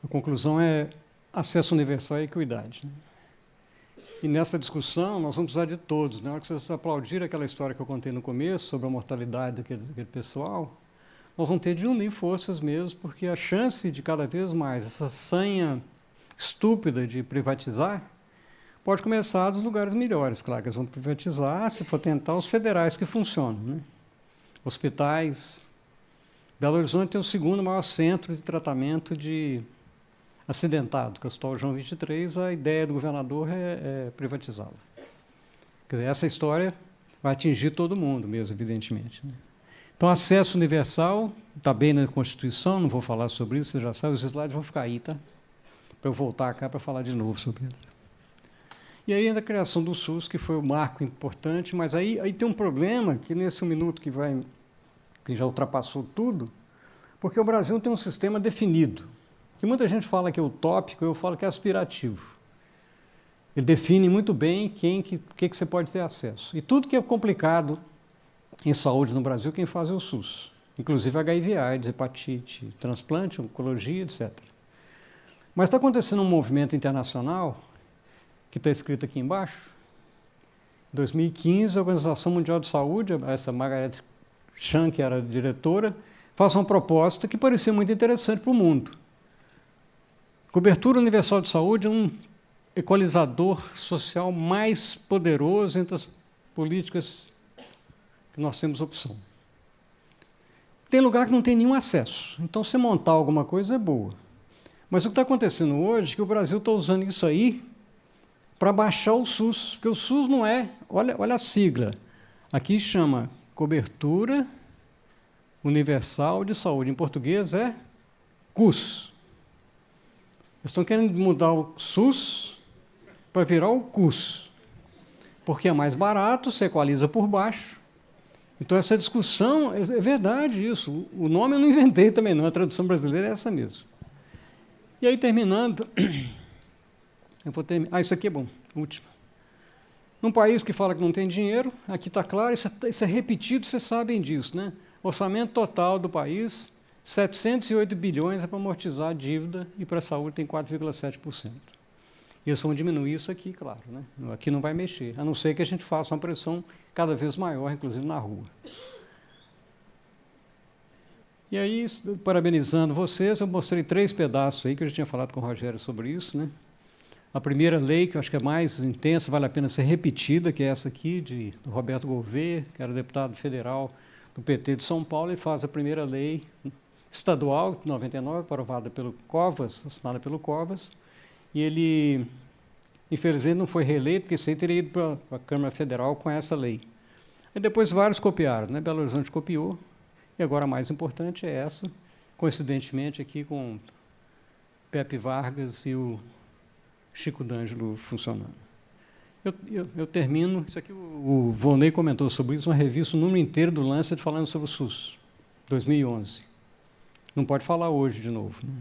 A conclusão é acesso universal e equidade, né? E nessa discussão nós vamos precisar de todos. Na hora que vocês aplaudirem aquela história que eu contei no começo, sobre a mortalidade daquele pessoal, nós vamos ter de unir forças mesmo, porque a chance de cada vez mais essa sanha estúpida de privatizar pode começar dos lugares melhores. Claro que eles vão privatizar, se for tentar, os federais que funcionam, né? Hospitais. Belo Horizonte tem o 2º maior centro de tratamento de acidentado, que é o Hospital João 23, a ideia do governador é privatizá-la. Quer dizer, essa história vai atingir todo mundo mesmo, evidentemente, né? Então, acesso universal, está bem na Constituição, não vou falar sobre isso, você já sabe, os slides vão ficar aí, tá? Para eu voltar cá para falar de novo sobre isso. E aí a criação do SUS, que foi um marco importante, mas aí tem um problema, que nesse 1 minuto que já ultrapassou tudo, porque o Brasil tem um sistema definido, que muita gente fala que é utópico, eu falo que é aspirativo. Ele define muito bem que você pode ter acesso. E tudo que é complicado em saúde no Brasil, quem faz é o SUS. Inclusive HIV/AIDS, hepatite, transplante, oncologia, etc. Mas está acontecendo um movimento internacional, que está escrito aqui embaixo. Em 2015, a Organização Mundial de Saúde, essa Margaret Chan, que era a diretora, faz uma proposta que parecia muito interessante para o mundo. Cobertura universal de saúde é um equalizador social mais poderoso entre as políticas que nós temos opção. Tem lugar que não tem nenhum acesso, então se montar alguma coisa é boa. Mas o que está acontecendo hoje é que o Brasil está usando isso aí para baixar o SUS, porque o SUS não é, olha a sigla, aqui chama Cobertura Universal de Saúde, em português é CUS. Eles estão querendo mudar o SUS para virar o CUS, porque é mais barato, se equaliza por baixo. Então, essa discussão, é verdade isso, o nome eu não inventei também não, a tradução brasileira é essa mesmo. E aí, terminando, eu vou terminar, isso aqui é bom, último. Num país que fala que não tem dinheiro, aqui está claro, isso é repetido, vocês sabem disso, né? Orçamento total do país, 708 bilhões é para amortizar a dívida e para a saúde tem 4,7%. E eles vão diminuir isso aqui, claro, né? Aqui não vai mexer, a não ser que a gente faça uma pressão cada vez maior, inclusive na rua. E aí, parabenizando vocês, eu mostrei 3 pedaços aí, que eu já tinha falado com o Rogério sobre isso, né? A primeira lei, que eu acho que é mais intensa, vale a pena ser repetida, que é essa aqui, do Roberto Gouveia, que era deputado federal do PT de São Paulo, e faz a primeira lei estadual, de 99, aprovada pelo Covas, assinada pelo Covas, e ele, infelizmente, não foi reeleito, porque isso aí teria ido para a Câmara Federal com essa lei. E depois vários copiaram, né? Belo Horizonte copiou, e agora a mais importante é essa, coincidentemente aqui com Pepe Vargas e o Chico D'Angelo funcionando. Eu termino, isso aqui o Volney comentou sobre isso, uma revista, o número inteiro do Lancet falando sobre o SUS, 2011. Não pode falar hoje de novo, né?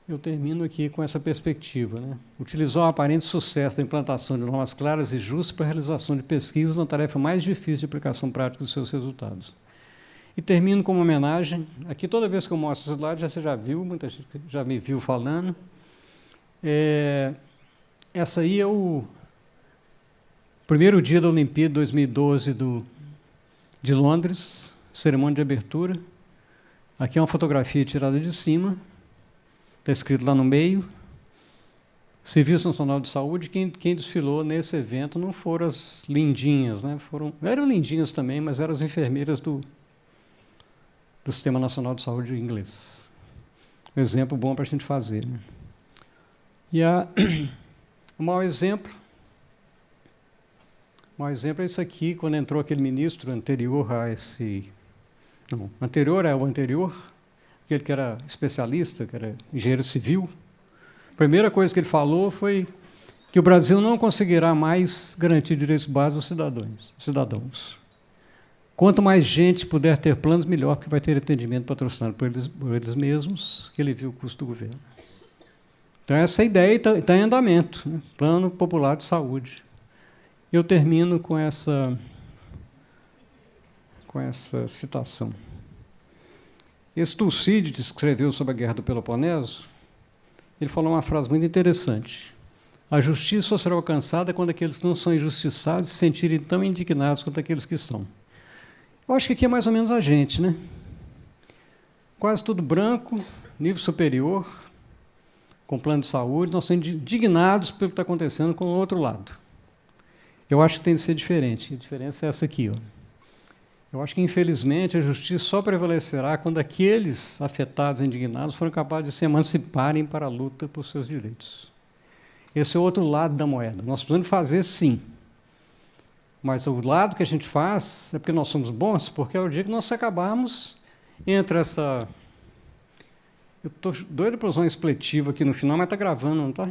Eu termino aqui com essa perspectiva, né? Utilizou o aparente sucesso da implantação de normas claras e justas para a realização de pesquisas na tarefa mais difícil de aplicação prática dos seus resultados. E termino com uma homenagem. Aqui, toda vez que eu mostro esse slide, você já viu, muita gente já me viu falando. Essa aí é o primeiro dia da Olimpíada 2012 de Londres, cerimônia de abertura. Aqui é uma fotografia tirada de cima. Está escrito lá no meio, Serviço Nacional de Saúde. Quem desfilou nesse evento não foram as lindinhas, né? Eram lindinhas também, mas eram as enfermeiras do Sistema Nacional de Saúde inglês. Um exemplo bom para a gente fazer, né? E o mau exemplo é isso aqui, quando entrou aquele ministro anterior a esse... Não, anterior ao anterior, aquele que era especialista, que era engenheiro civil. A primeira coisa que ele falou foi que o Brasil não conseguirá mais garantir direitos básicos aos cidadãos. Quanto mais gente puder ter planos, melhor, porque vai ter atendimento patrocinado por eles mesmos, que alivia o custo do governo. Então, essa ideia está em andamento, né? Plano Popular de Saúde. Eu termino com essa citação. Esse Tucídides, que escreveu sobre a Guerra do Peloponeso, ele falou uma frase muito interessante. A justiça só será alcançada quando aqueles que não são injustiçados se sentirem tão indignados quanto aqueles que são. Eu acho que aqui é mais ou menos a gente, né? Quase tudo branco, nível superior, com plano de saúde, nós estamos indignados pelo que está acontecendo com o outro lado. Eu acho que tem de ser diferente. A diferença é essa aqui, ó. Eu acho que, infelizmente, a justiça só prevalecerá quando aqueles afetados e indignados forem capazes de se emanciparem para a luta por seus direitos. Esse é o outro lado da moeda. Nós precisamos fazer, sim. Mas o lado que a gente faz é porque nós somos bons, porque é o dia que nós acabarmos entre essa... Eu estou doido para usar um expletivo aqui no final, mas está gravando, não está?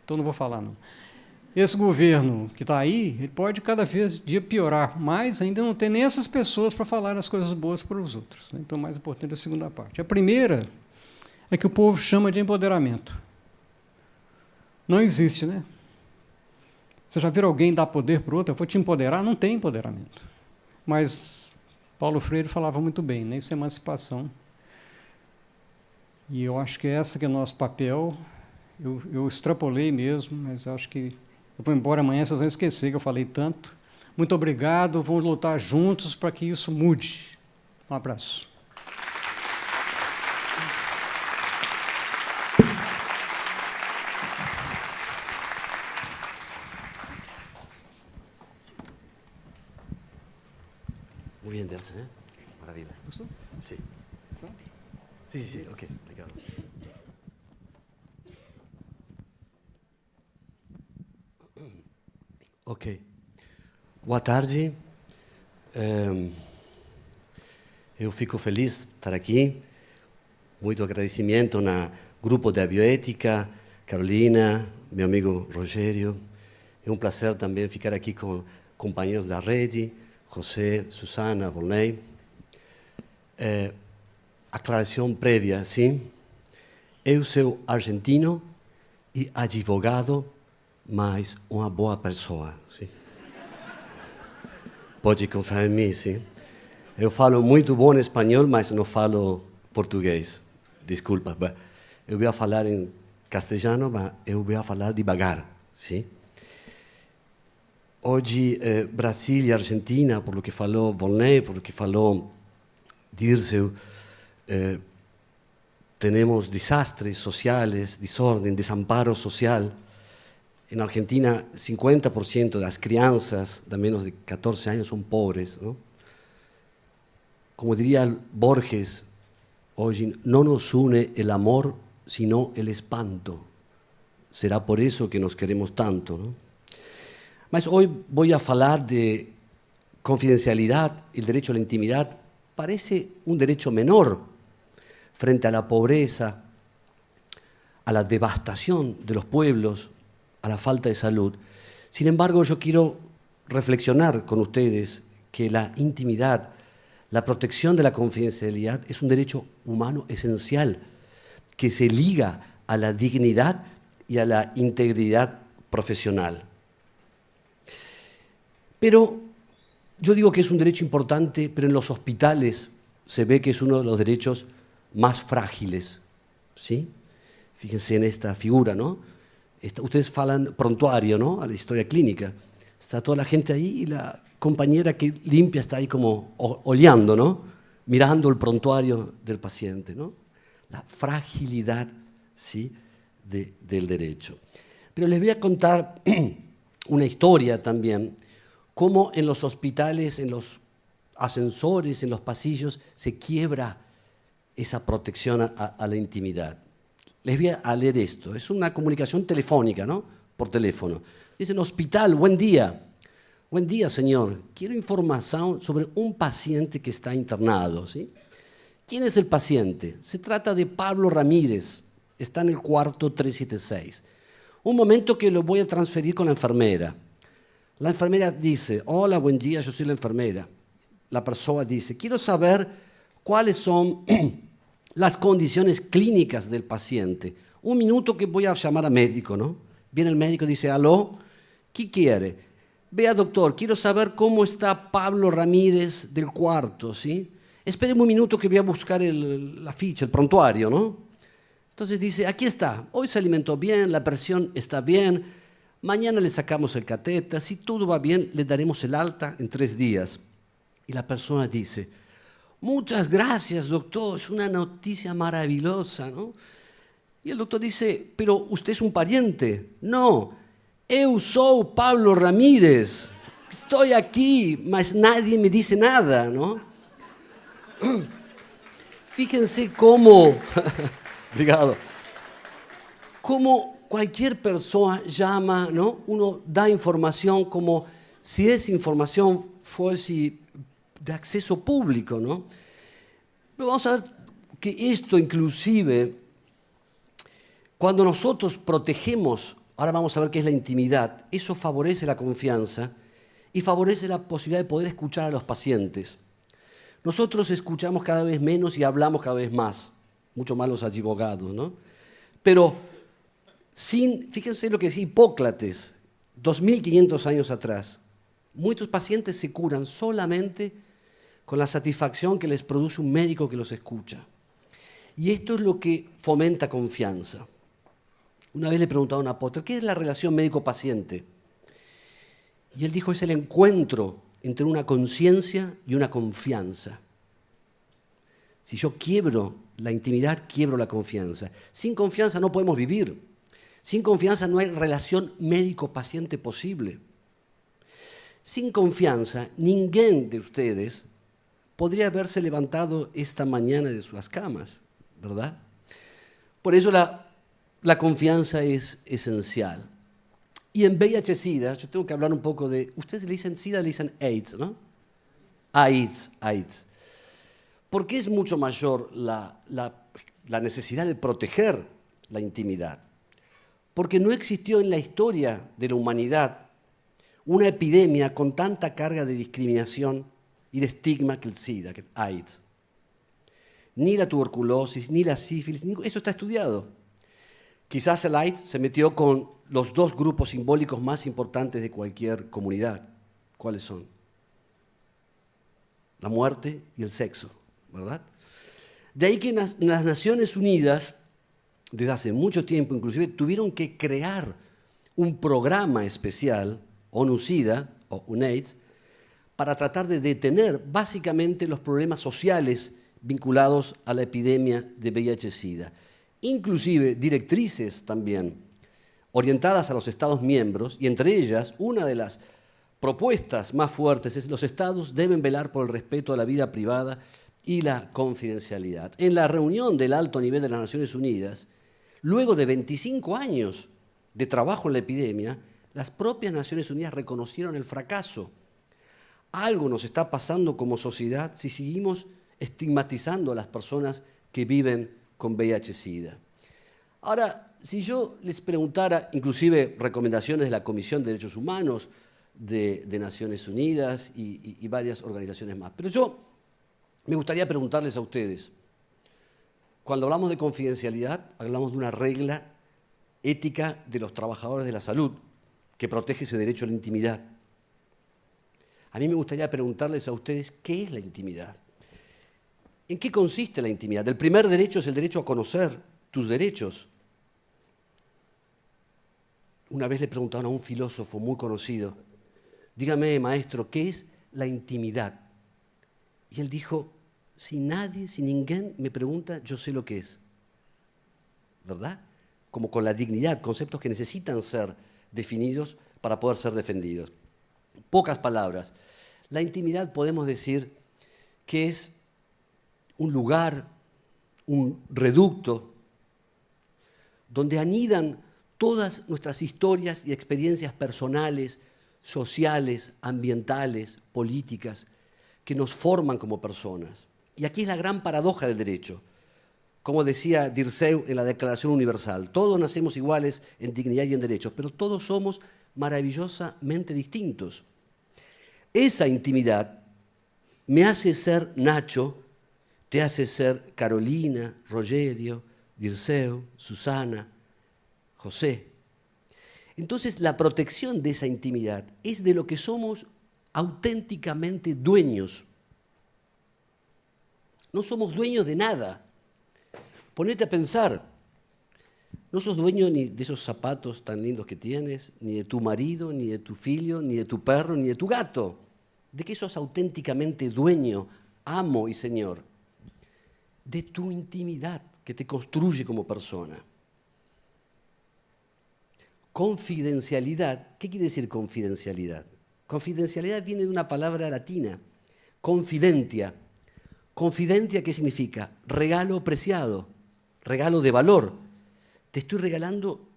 Então não vou falar, não. Esse governo que está aí, ele pode cada vez dia piorar, mas ainda não tem nem essas pessoas para falar as coisas boas para os outros, né? Então, o mais importante é a segunda parte. A primeira é que o povo chama de empoderamento. Não existe, né? Você já viu alguém dar poder para o outro? Eu vou te empoderar? Não tem empoderamento. Mas Paulo Freire falava muito bem, né? Isso é emancipação. E eu acho que esse que é o nosso papel. Eu extrapolei mesmo, mas acho que eu vou embora amanhã, vocês vão esquecer que eu falei tanto. Muito obrigado, vamos lutar juntos para que isso mude. Um abraço. Muy bien, Delsa, ¿eh? Maravilla. Gostou? Sí. Sí, sí, sí, ok, obrigado. Ok. Boa tarde. Eu fico feliz de estar aqui. Muito agradecimento no grupo da bioética, Carolina, meu amigo Rogério. É um prazer também ficar aqui com companheiros da rede, José, Susana, Volney. Aclaração prévia, sim. Eu sou argentino e advogado, mas uma boa pessoa, sim. Pode confiar em mim, sim. Eu falo muito bom espanhol, mas não falo português. Desculpa. Eu vou falar em castelhano, mas eu vou falar devagar, sim? Hoje, Brasil e Argentina, por lo que falou Volney, por lo que falou Dirceu, temos desastres sociais, desordem, desamparo social. En Argentina, 50% das crianças de menos de 14 anos são pobres, ¿no? Como diría Borges, hoje não nos une el amor, sino el espanto. Será por eso que nos queremos tanto, ¿no? Mas hoy voy a falar de confidencialidad. El derecho a la intimidad parece un derecho menor frente a la pobreza, a la devastación de los pueblos, a la falta de salud. Sin embargo, yo quiero reflexionar con ustedes que la intimidad, la protección de la confidencialidad es un derecho humano esencial que se liga a la dignidad y a la integridad profesional. Pero yo digo que es un derecho importante, pero en los hospitales se ve que es uno de los derechos más frágiles, ¿sí? Fíjense en esta figura, ¿no? Ustedes falan prontuario, ¿no? A la historia clínica. Está toda la gente ahí y la compañera que limpia está ahí como oleando, ¿no? Mirando el prontuario del paciente, ¿no? La fragilidad, ¿sí? del derecho. Pero les voy a contar una historia también, cómo en los hospitales, en los ascensores, en los pasillos, se quiebra esa protección a la intimidad. Les voy a leer esto. Es una comunicación telefónica, ¿no? Por teléfono. Dicen, hospital, buen día. Buen día, señor. Quiero información sobre un paciente que está internado, ¿sí? ¿Quién es el paciente? Se trata de Pablo Ramírez. Está en el cuarto 376. Un momento que lo voy a transferir con la enfermera. La enfermera dice, hola, buen día, yo soy la enfermera. La persona dice, quiero saber cuáles son las condiciones clínicas del paciente. Un minuto que voy a llamar a médico, ¿no? Viene el médico y dice, aló, ¿qué quiere? Vea, doctor, quiero saber cómo está Pablo Ramírez del cuarto, ¿sí? Espéreme un minuto que voy a buscar la ficha, el prontuario, ¿no? Entonces dice, aquí está, hoy se alimentó bien, la presión está bien, mañana le sacamos el catéter, si todo va bien, le daremos el alta en 3 días. Y la persona dice, muchas gracias, doctor, es una noticia maravillosa, ¿no? Y el doctor dice, pero usted es un pariente. No, eu sou Pablo Ramírez, estoy aquí, mas nadie me dice nada, ¿no? Fíjense cómo, obrigado, cómo cualquier persona llama, ¿no? Uno da información como si esa información fuese de acceso público, ¿no? Pero vamos a ver que esto inclusive, cuando nosotros protegemos, ahora vamos a ver qué es la intimidad, eso favorece la confianza y favorece la posibilidad de poder escuchar a los pacientes. Nosotros escuchamos cada vez menos y hablamos cada vez más, mucho más los abogados, ¿no? Pero fíjense lo que decía Hipócrates, 2500 años atrás, muchos pacientes se curan solamente con la satisfacción que les produce un médico que los escucha. Y esto es lo que fomenta confianza. Una vez le preguntaba a un apóstol, ¿qué es la relación médico-paciente? Y él dijo, es el encuentro entre una conciencia y una confianza. Si yo quiebro la intimidad, quiebro la confianza. Sin confianza no podemos vivir. Sin confianza no hay relación médico-paciente posible. Sin confianza, ninguém de ustedes podría haberse levantado esta mañana de sus camas, ¿verdad? Por eso la confianza es esencial. Y en VIH-Sida, yo tengo que hablar un poco de, ustedes le dicen SIDA, le dicen AIDS, ¿no? AIDS. ¿Por qué es mucho mayor la necesidad de proteger la intimidad? Porque no existió en la historia de la humanidad una epidemia con tanta carga de discriminación y de estigma que el SIDA, que el AIDS. Ni la tuberculosis, ni la sífilis, eso está estudiado. Quizás el AIDS se metió con los 2 grupos simbólicos más importantes de cualquier comunidad. ¿Cuáles son? la muerte y el sexo, ¿verdad? De ahí que las Naciones Unidas, desde hace mucho tiempo inclusive, tuvieron que crear un programa especial, ONU-SIDA, o UNAIDS, para tratar de detener básicamente los problemas sociales vinculados a la epidemia de VIH-Sida. Inclusive directrices también orientadas a los Estados miembros, y entre ellas una de las propuestas más fuertes es: los Estados deben velar por el respeto a la vida privada y la confidencialidad. En la reunión del alto nivel de las Naciones Unidas, luego de 25 años de trabajo en la epidemia, las propias Naciones Unidas reconocieron el fracaso. Algo nos está pasando como sociedad si seguimos estigmatizando a las personas que viven con VIH-Sida. Ahora, si yo les preguntara, inclusive recomendaciones de la Comisión de Derechos Humanos de Naciones Unidas y varias organizaciones más, pero yo me gustaría preguntarles a ustedes, cuando hablamos de confidencialidad, hablamos de una regla ética de los trabajadores de la salud que protege ese derecho a la intimidad. A mí me gustaría preguntarles a ustedes, ¿qué es la intimidad? ¿En qué consiste la intimidad? El primer derecho es el derecho a conocer tus derechos. Una vez le preguntaron a un filósofo muy conocido, dígame, maestro, ¿qué es la intimidad? Y él dijo, si nadie, si ninguém me pregunta, yo sé lo que es. ¿Verdad? Como con la dignidad, conceptos que necesitan ser definidos para poder ser defendidos. Pocas palabras. La intimidad podemos decir que es un lugar, un reducto, donde anidan todas nuestras historias y experiencias personales, sociales, ambientales, políticas, que nos forman como personas. Y aquí es la gran paradoja del derecho. Como decía Dirceu en la Declaración Universal, todos nacemos iguales en dignidad y en derechos, pero todos somos maravillosamente distintos. Esa intimidad me hace ser Nacho, te hace ser Carolina, Rogerio, Dirceu, Susana, José. Entonces, la protección de esa intimidad es de lo que somos auténticamente dueños. No somos dueños de nada. Ponete a pensar, no sos dueño ni de esos zapatos tan lindos que tienes, ni de tu marido, ni de tu filho, ni de tu perro, ni de tu gato. ¿De qué sos auténticamente dueño, amo y señor? De tu intimidad que te construye como persona. Confidencialidad, ¿qué quiere decir confidencialidad? Confidencialidad viene de una palabra latina, confidentia. Confidentia, ¿qué significa? Regalo preciado, regalo de valor. Te estoy regalando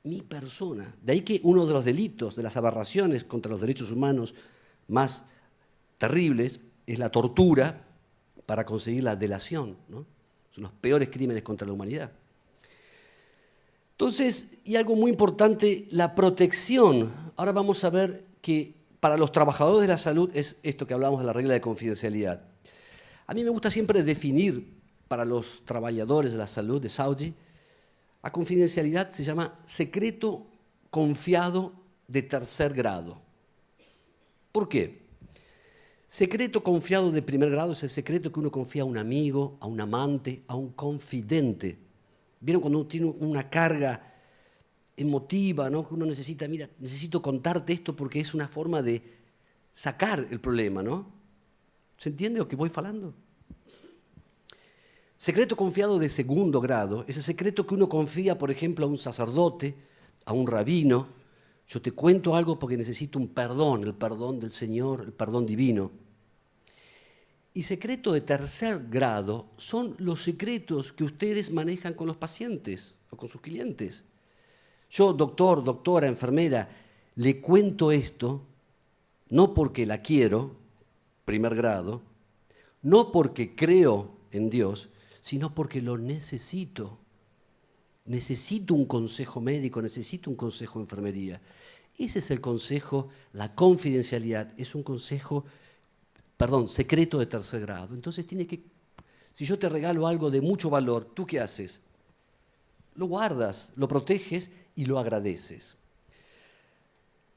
mi persona. De ahí que uno de los delitos, de las aberraciones contra los derechos humanos más terribles, es la tortura para conseguir la delación, ¿no? Son los peores crímenes contra la humanidad. Entonces, y algo muy importante, la protección. Ahora vamos a ver que para los trabajadores de la salud es esto que hablamos de la regla de confidencialidad. A mí me gusta siempre definir para los trabajadores de la salud de Saúde, a confidencialidad se llama secreto confiado de tercer grado. ¿Por qué? Secreto confiado de primer grado es el secreto que uno confía a un amigo, a un amante, a un confidente. ¿Vieron cuando uno tiene una carga emotiva, ¿no? Que uno necesita, mira, necesito contarte esto porque es una forma de sacar el problema, ¿no? ¿Se entiende lo que voy falando? Secreto confiado de segundo grado es el secreto que uno confía, por ejemplo, a un sacerdote, a un rabino. Yo te cuento algo porque necesito un perdón, el perdón del Señor, el perdón divino. Y secreto de tercer grado son los secretos que ustedes manejan con los pacientes o con sus clientes. Yo, doctor, doctora, enfermera, le cuento esto no porque la quiero, primer grado, no porque creo en Dios, sino porque lo necesito. Necesito un consejo médico, necesito un consejo de enfermería. Ese es el consejo, la confidencialidad, es un consejo, secreto de tercer grado. Entonces si yo te regalo algo de mucho valor, ¿tú qué haces? Lo guardas, lo proteges y lo agradeces.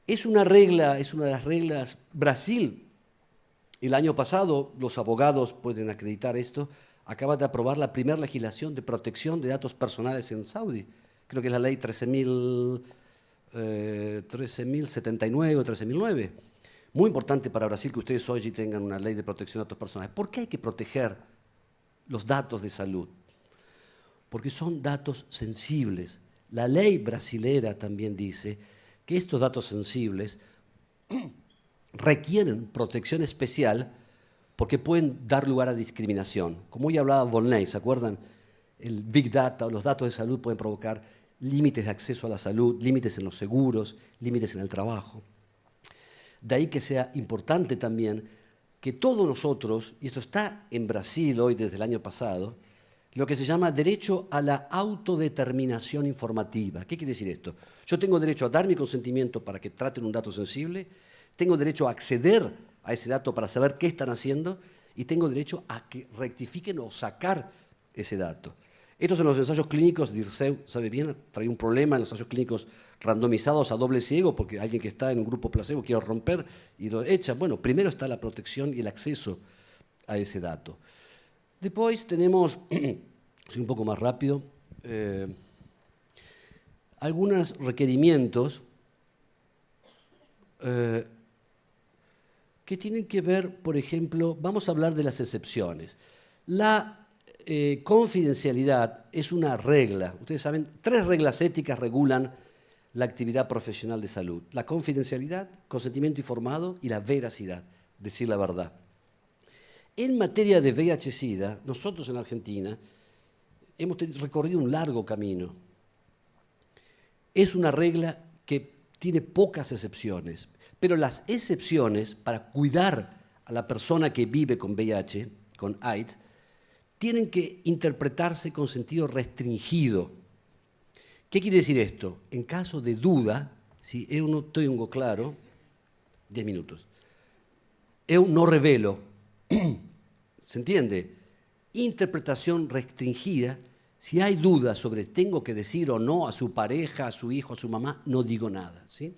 Es una regla, es una de las reglas. Brasil El año pasado, los abogados pueden acreditar esto, acaba de aprobar la primera legislación de protección de datos personales en Saudi. Creo que es la ley 13.079 o 13.009. Muy importante para Brasil que ustedes hoy tengan una ley de protección de datos personales. ¿Por qué hay que proteger los datos de salud? Porque son datos sensibles. La ley brasilera también dice que estos datos sensibles requieren protección especial porque pueden dar lugar a discriminación. Como ya hablaba Volney, ¿se acuerdan? El Big Data o los datos de salud pueden provocar límites de acceso a la salud, límites en los seguros, límites en el trabajo. De ahí que sea importante también que todos nosotros, y esto está en Brasil hoy desde el año pasado, lo que se llama derecho a la autodeterminación informativa. ¿Qué quiere decir esto? Yo tengo derecho a dar mi consentimiento para que traten un dato sensible, tengo derecho a acceder a ese dato para saber qué están haciendo y tengo derecho a que rectifiquen o sacar ese dato. Estos en los ensayos clínicos, Dirceu sabe bien, trae un problema en los ensayos clínicos randomizados a doble ciego porque alguien que está en un grupo placebo quiere romper y lo echa. Bueno, primero está la protección y el acceso a ese dato. Después tenemos, soy un poco más rápido, algunos requerimientos que tienen que ver, por ejemplo, vamos a hablar de las excepciones. La confidencialidad es una regla. Ustedes saben, 3 reglas éticas regulan la actividad profesional de salud. La confidencialidad, consentimiento informado y la veracidad, decir la verdad. En materia de VIH-Sida, nosotros en Argentina hemos recorrido un largo camino. Es una regla que tiene pocas excepciones, pero las excepciones para cuidar a la persona que vive con VIH, con AIDS, tienen que interpretarse con sentido restringido. ¿Qué quiere decir esto? En caso de duda, si yo no tengo claro, 10 minutos, yo no revelo. ¿Se entiende? Interpretación restringida. Si hay dudas sobre tengo que decir o no a su pareja, a su hijo, a su mamá, no digo nada, ¿sí?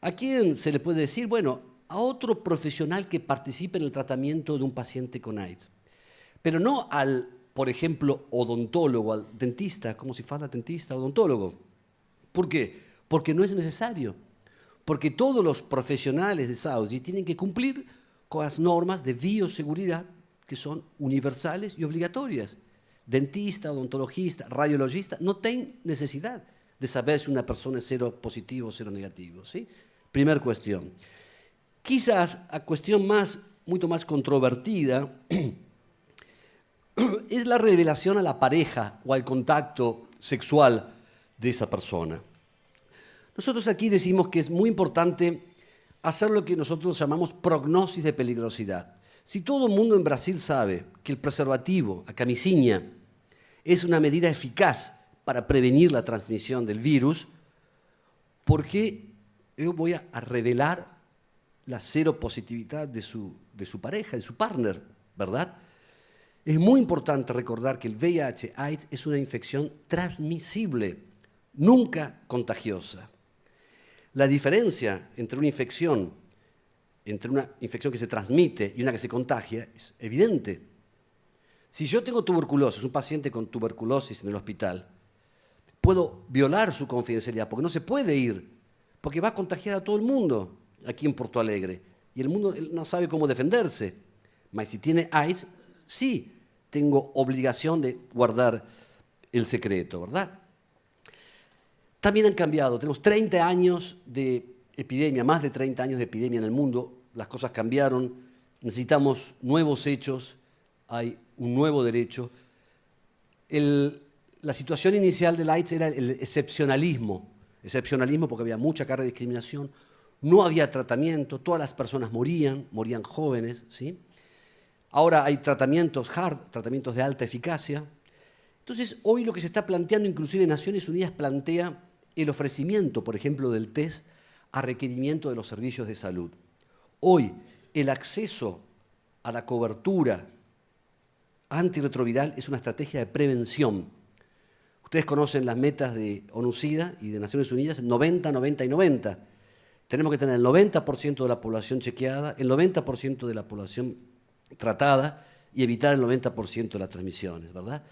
¿A quién se le puede decir? Bueno, a otro profesional que participe en el tratamiento de un paciente con AIDS. Pero no al, por ejemplo, odontólogo, al dentista, como si fuera dentista, odontólogo. ¿Por qué? Porque no es necesario. Porque todos los profesionales de Saudi tienen que cumplir con las normas de bioseguridad que son universales y obligatorias. Dentista, odontologista, radiologista no tienen necesidad de saber si una persona es cero positivo o cero negativo, ¿sí? Primera cuestión. Quizás a cuestión mucho más controvertida es la revelación a la pareja o al contacto sexual de esa persona. Nosotros aquí decimos que es muy importante hacer lo que nosotros llamamos prognosis de peligrosidad. Si todo el mundo en Brasil sabe que el preservativo, la camisinha, es una medida eficaz para prevenir la transmisión del virus, ¿por qué yo voy a revelar la seropositividad de su pareja, de su partner, verdad? Es muy importante recordar que el VIH-AIDS es una infección transmisible, nunca contagiosa. La diferencia entre una infección que se transmite y una que se contagia es evidente. Si yo tengo tuberculosis, un paciente con tuberculosis en el hospital, puedo violar su confidencialidad porque no se puede ir, porque va a contagiar a todo el mundo aquí en Porto Alegre y el mundo no sabe cómo defenderse. Mas si tiene AIDS, sí tengo obligación de guardar el secreto, ¿verdad? También han cambiado, tenemos 30 años de epidemia, más de 30 años de epidemia en el mundo, las cosas cambiaron, necesitamos nuevos hechos, hay un nuevo derecho. La situación inicial del AIDS era el excepcionalismo porque había mucha carga de discriminación, no había tratamiento, todas las personas morían jóvenes, ¿sí? Ahora hay tratamientos tratamientos de alta eficacia. Entonces, hoy lo que se está planteando, inclusive Naciones Unidas plantea el ofrecimiento, por ejemplo, del test a requerimiento de los servicios de salud. Hoy, el acceso a la cobertura antirretroviral es una estrategia de prevención. Ustedes conocen las metas de ONU-SIDA y de Naciones Unidas, 90, 90 y 90, Tenemos que tener el 90% de la población chequeada, el 90% de la población tratada y evitar el 90% de las transmisiones, ¿verdad?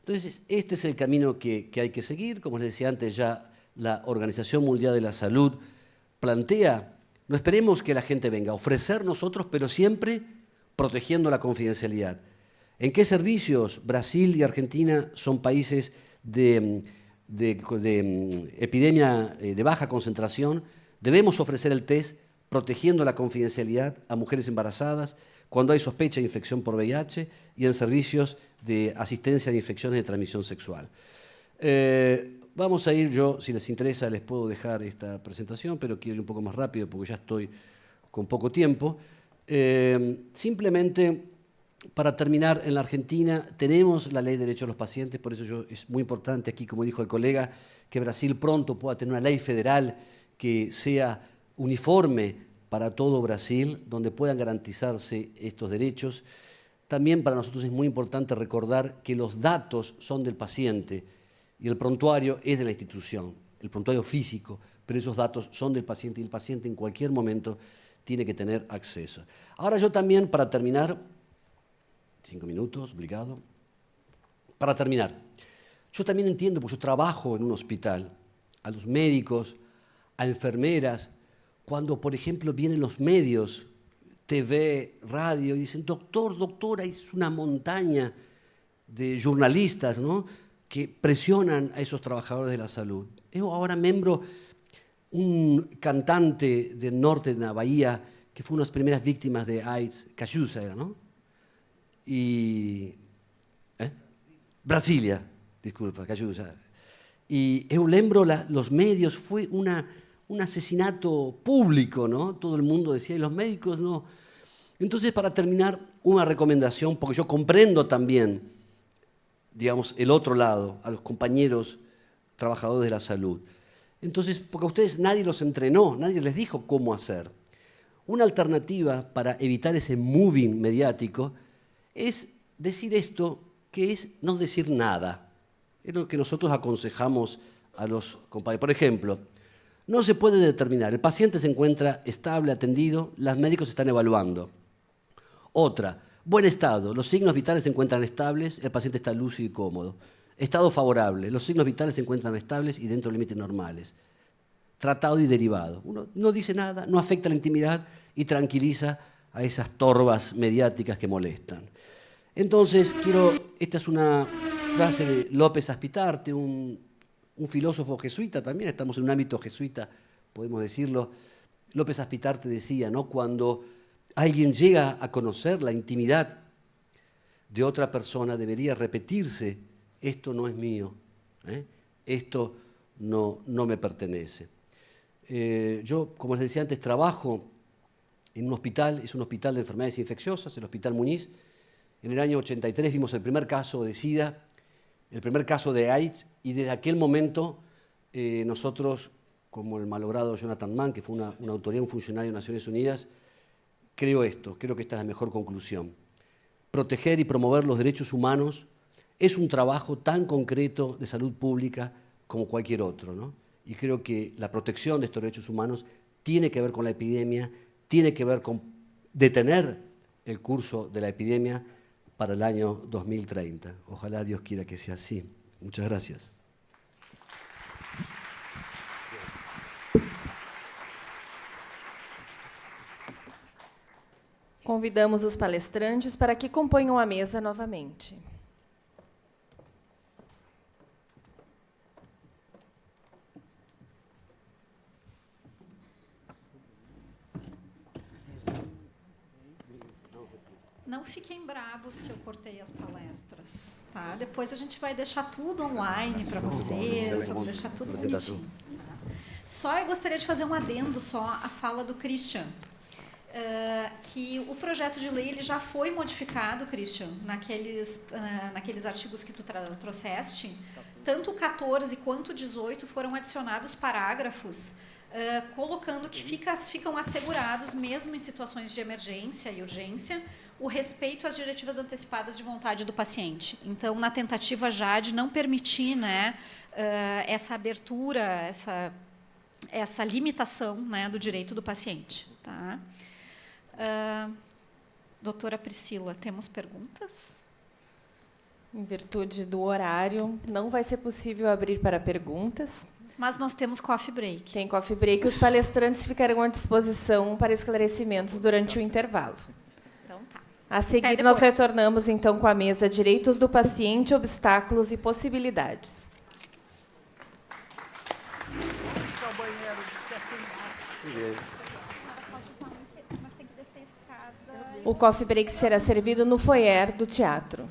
Entonces, este es el camino que hay que seguir. Como les decía antes, ya la Organización Mundial de la Salud plantea, no esperemos que la gente venga a ofrecer nosotros, pero siempre protegiendo la confidencialidad. ¿En qué servicios Brasil y Argentina son países de epidemia de baja concentración? Debemos ofrecer el test protegiendo la confidencialidad a mujeres embarazadas cuando hay sospecha de infección por VIH y en servicios de asistencia de infecciones de transmisión sexual. Vamos a ir, yo, si les interesa, les puedo dejar esta presentación, pero quiero ir un poco más rápido porque ya estoy con poco tiempo. Simplemente, para terminar, en la Argentina tenemos la Ley de Derechos de los Pacientes, por eso es muy importante aquí, como dijo el colega, que Brasil pronto pueda tener una ley federal que sea uniforme para todo Brasil, donde puedan garantizarse estos derechos. También para nosotros es muy importante recordar que los datos son del paciente y el prontuario es de la institución, el prontuario físico, pero esos datos son del paciente y el paciente en cualquier momento tiene que tener acceso. Ahora yo también, para terminar, 5 minutos, obrigado. Para terminar, yo también entiendo, porque yo trabajo en un hospital, a los médicos, a enfermeras, cuando, por ejemplo, vienen los medios, TV, radio, y dicen, doctor, doctora, es una montaña de jornalistas, ¿no?, que presionan a esos trabajadores de la salud. Yo ahora miembro un cantante del norte de la Bahía, que fue una de las primeras víctimas de AIDS, Cachuza era, ¿no? Y... Brasilia, disculpa, Cachuza. Y yo lembro los medios, fue un asesinato público, ¿no? Todo el mundo decía, y los médicos no. Entonces, para terminar, una recomendación, porque yo comprendo también, digamos, el otro lado, a los compañeros trabajadores de la salud. Entonces, porque a ustedes nadie los entrenó, nadie les dijo cómo hacer. Una alternativa para evitar ese moving mediático es decir esto, que es no decir nada. Es lo que nosotros aconsejamos a los compañeros. Por ejemplo, no se puede determinar, el paciente se encuentra estable, atendido, los médicos están evaluando. Otra, buen estado, los signos vitales se encuentran estables, el paciente está lúcido y cómodo. Estado favorable, los signos vitales se encuentran estables y dentro de límites normales. Tratado y derivado. Uno no dice nada, no afecta la intimidad y tranquiliza a esas torbas mediáticas que molestan. Entonces, esta es una frase de López Aspitarte, un filósofo jesuita también, estamos en un ámbito jesuita, podemos decirlo. López Aspitarte decía, ¿no?, cuando alguien llega a conocer la intimidad de otra persona, debería repetirse, esto no es mío, esto no me pertenece. Yo, como les decía antes, trabajo en un hospital, es un hospital de enfermedades infecciosas, el Hospital Muñiz. En el año 83 vimos el primer caso de SIDA, el primer caso de AIDS, y desde aquel momento nosotros, como el malogrado Jonathan Mann, que fue una autoridad, un funcionario de Naciones Unidas, creo que esta es la mejor conclusión. Proteger y promover los derechos humanos es un trabajo tan concreto de salud pública como cualquier otro, ¿no? Y creo que la protección de estos derechos humanos tiene que ver con la epidemia, tiene que ver con detener el curso de la epidemia para el año 2030. Ojalá Dios quiera que sea así. Muchas gracias. Convidamos os palestrantes para que componham a mesa novamente. Não fiquem bravos que eu cortei as palestras, tá? Depois a gente vai deixar tudo online para vocês, vamos deixar tudo bonitinho. Só eu gostaria de fazer um adendo só à fala do Christian, que o projeto de lei ele já foi modificado, Christian, naqueles artigos que tu trouxeste. Tanto o 14 quanto o 18 foram adicionados parágrafos colocando que ficam assegurados, mesmo em situações de emergência e urgência, o respeito às diretivas antecipadas de vontade do paciente. Então, na tentativa já de não permitir, né, essa abertura, essa limitação, né, do direito do paciente. Tá? Doutora Priscila, temos perguntas? Em virtude do horário, não vai ser possível abrir para perguntas. Mas nós temos coffee break. Tem coffee break. Os palestrantes ficarão à disposição para esclarecimentos durante o intervalo. Então tá. A seguir, nós retornamos, então, com a mesa Direitos do Paciente, Obstáculos e Possibilidades. O coffee break será servido no foyer do teatro.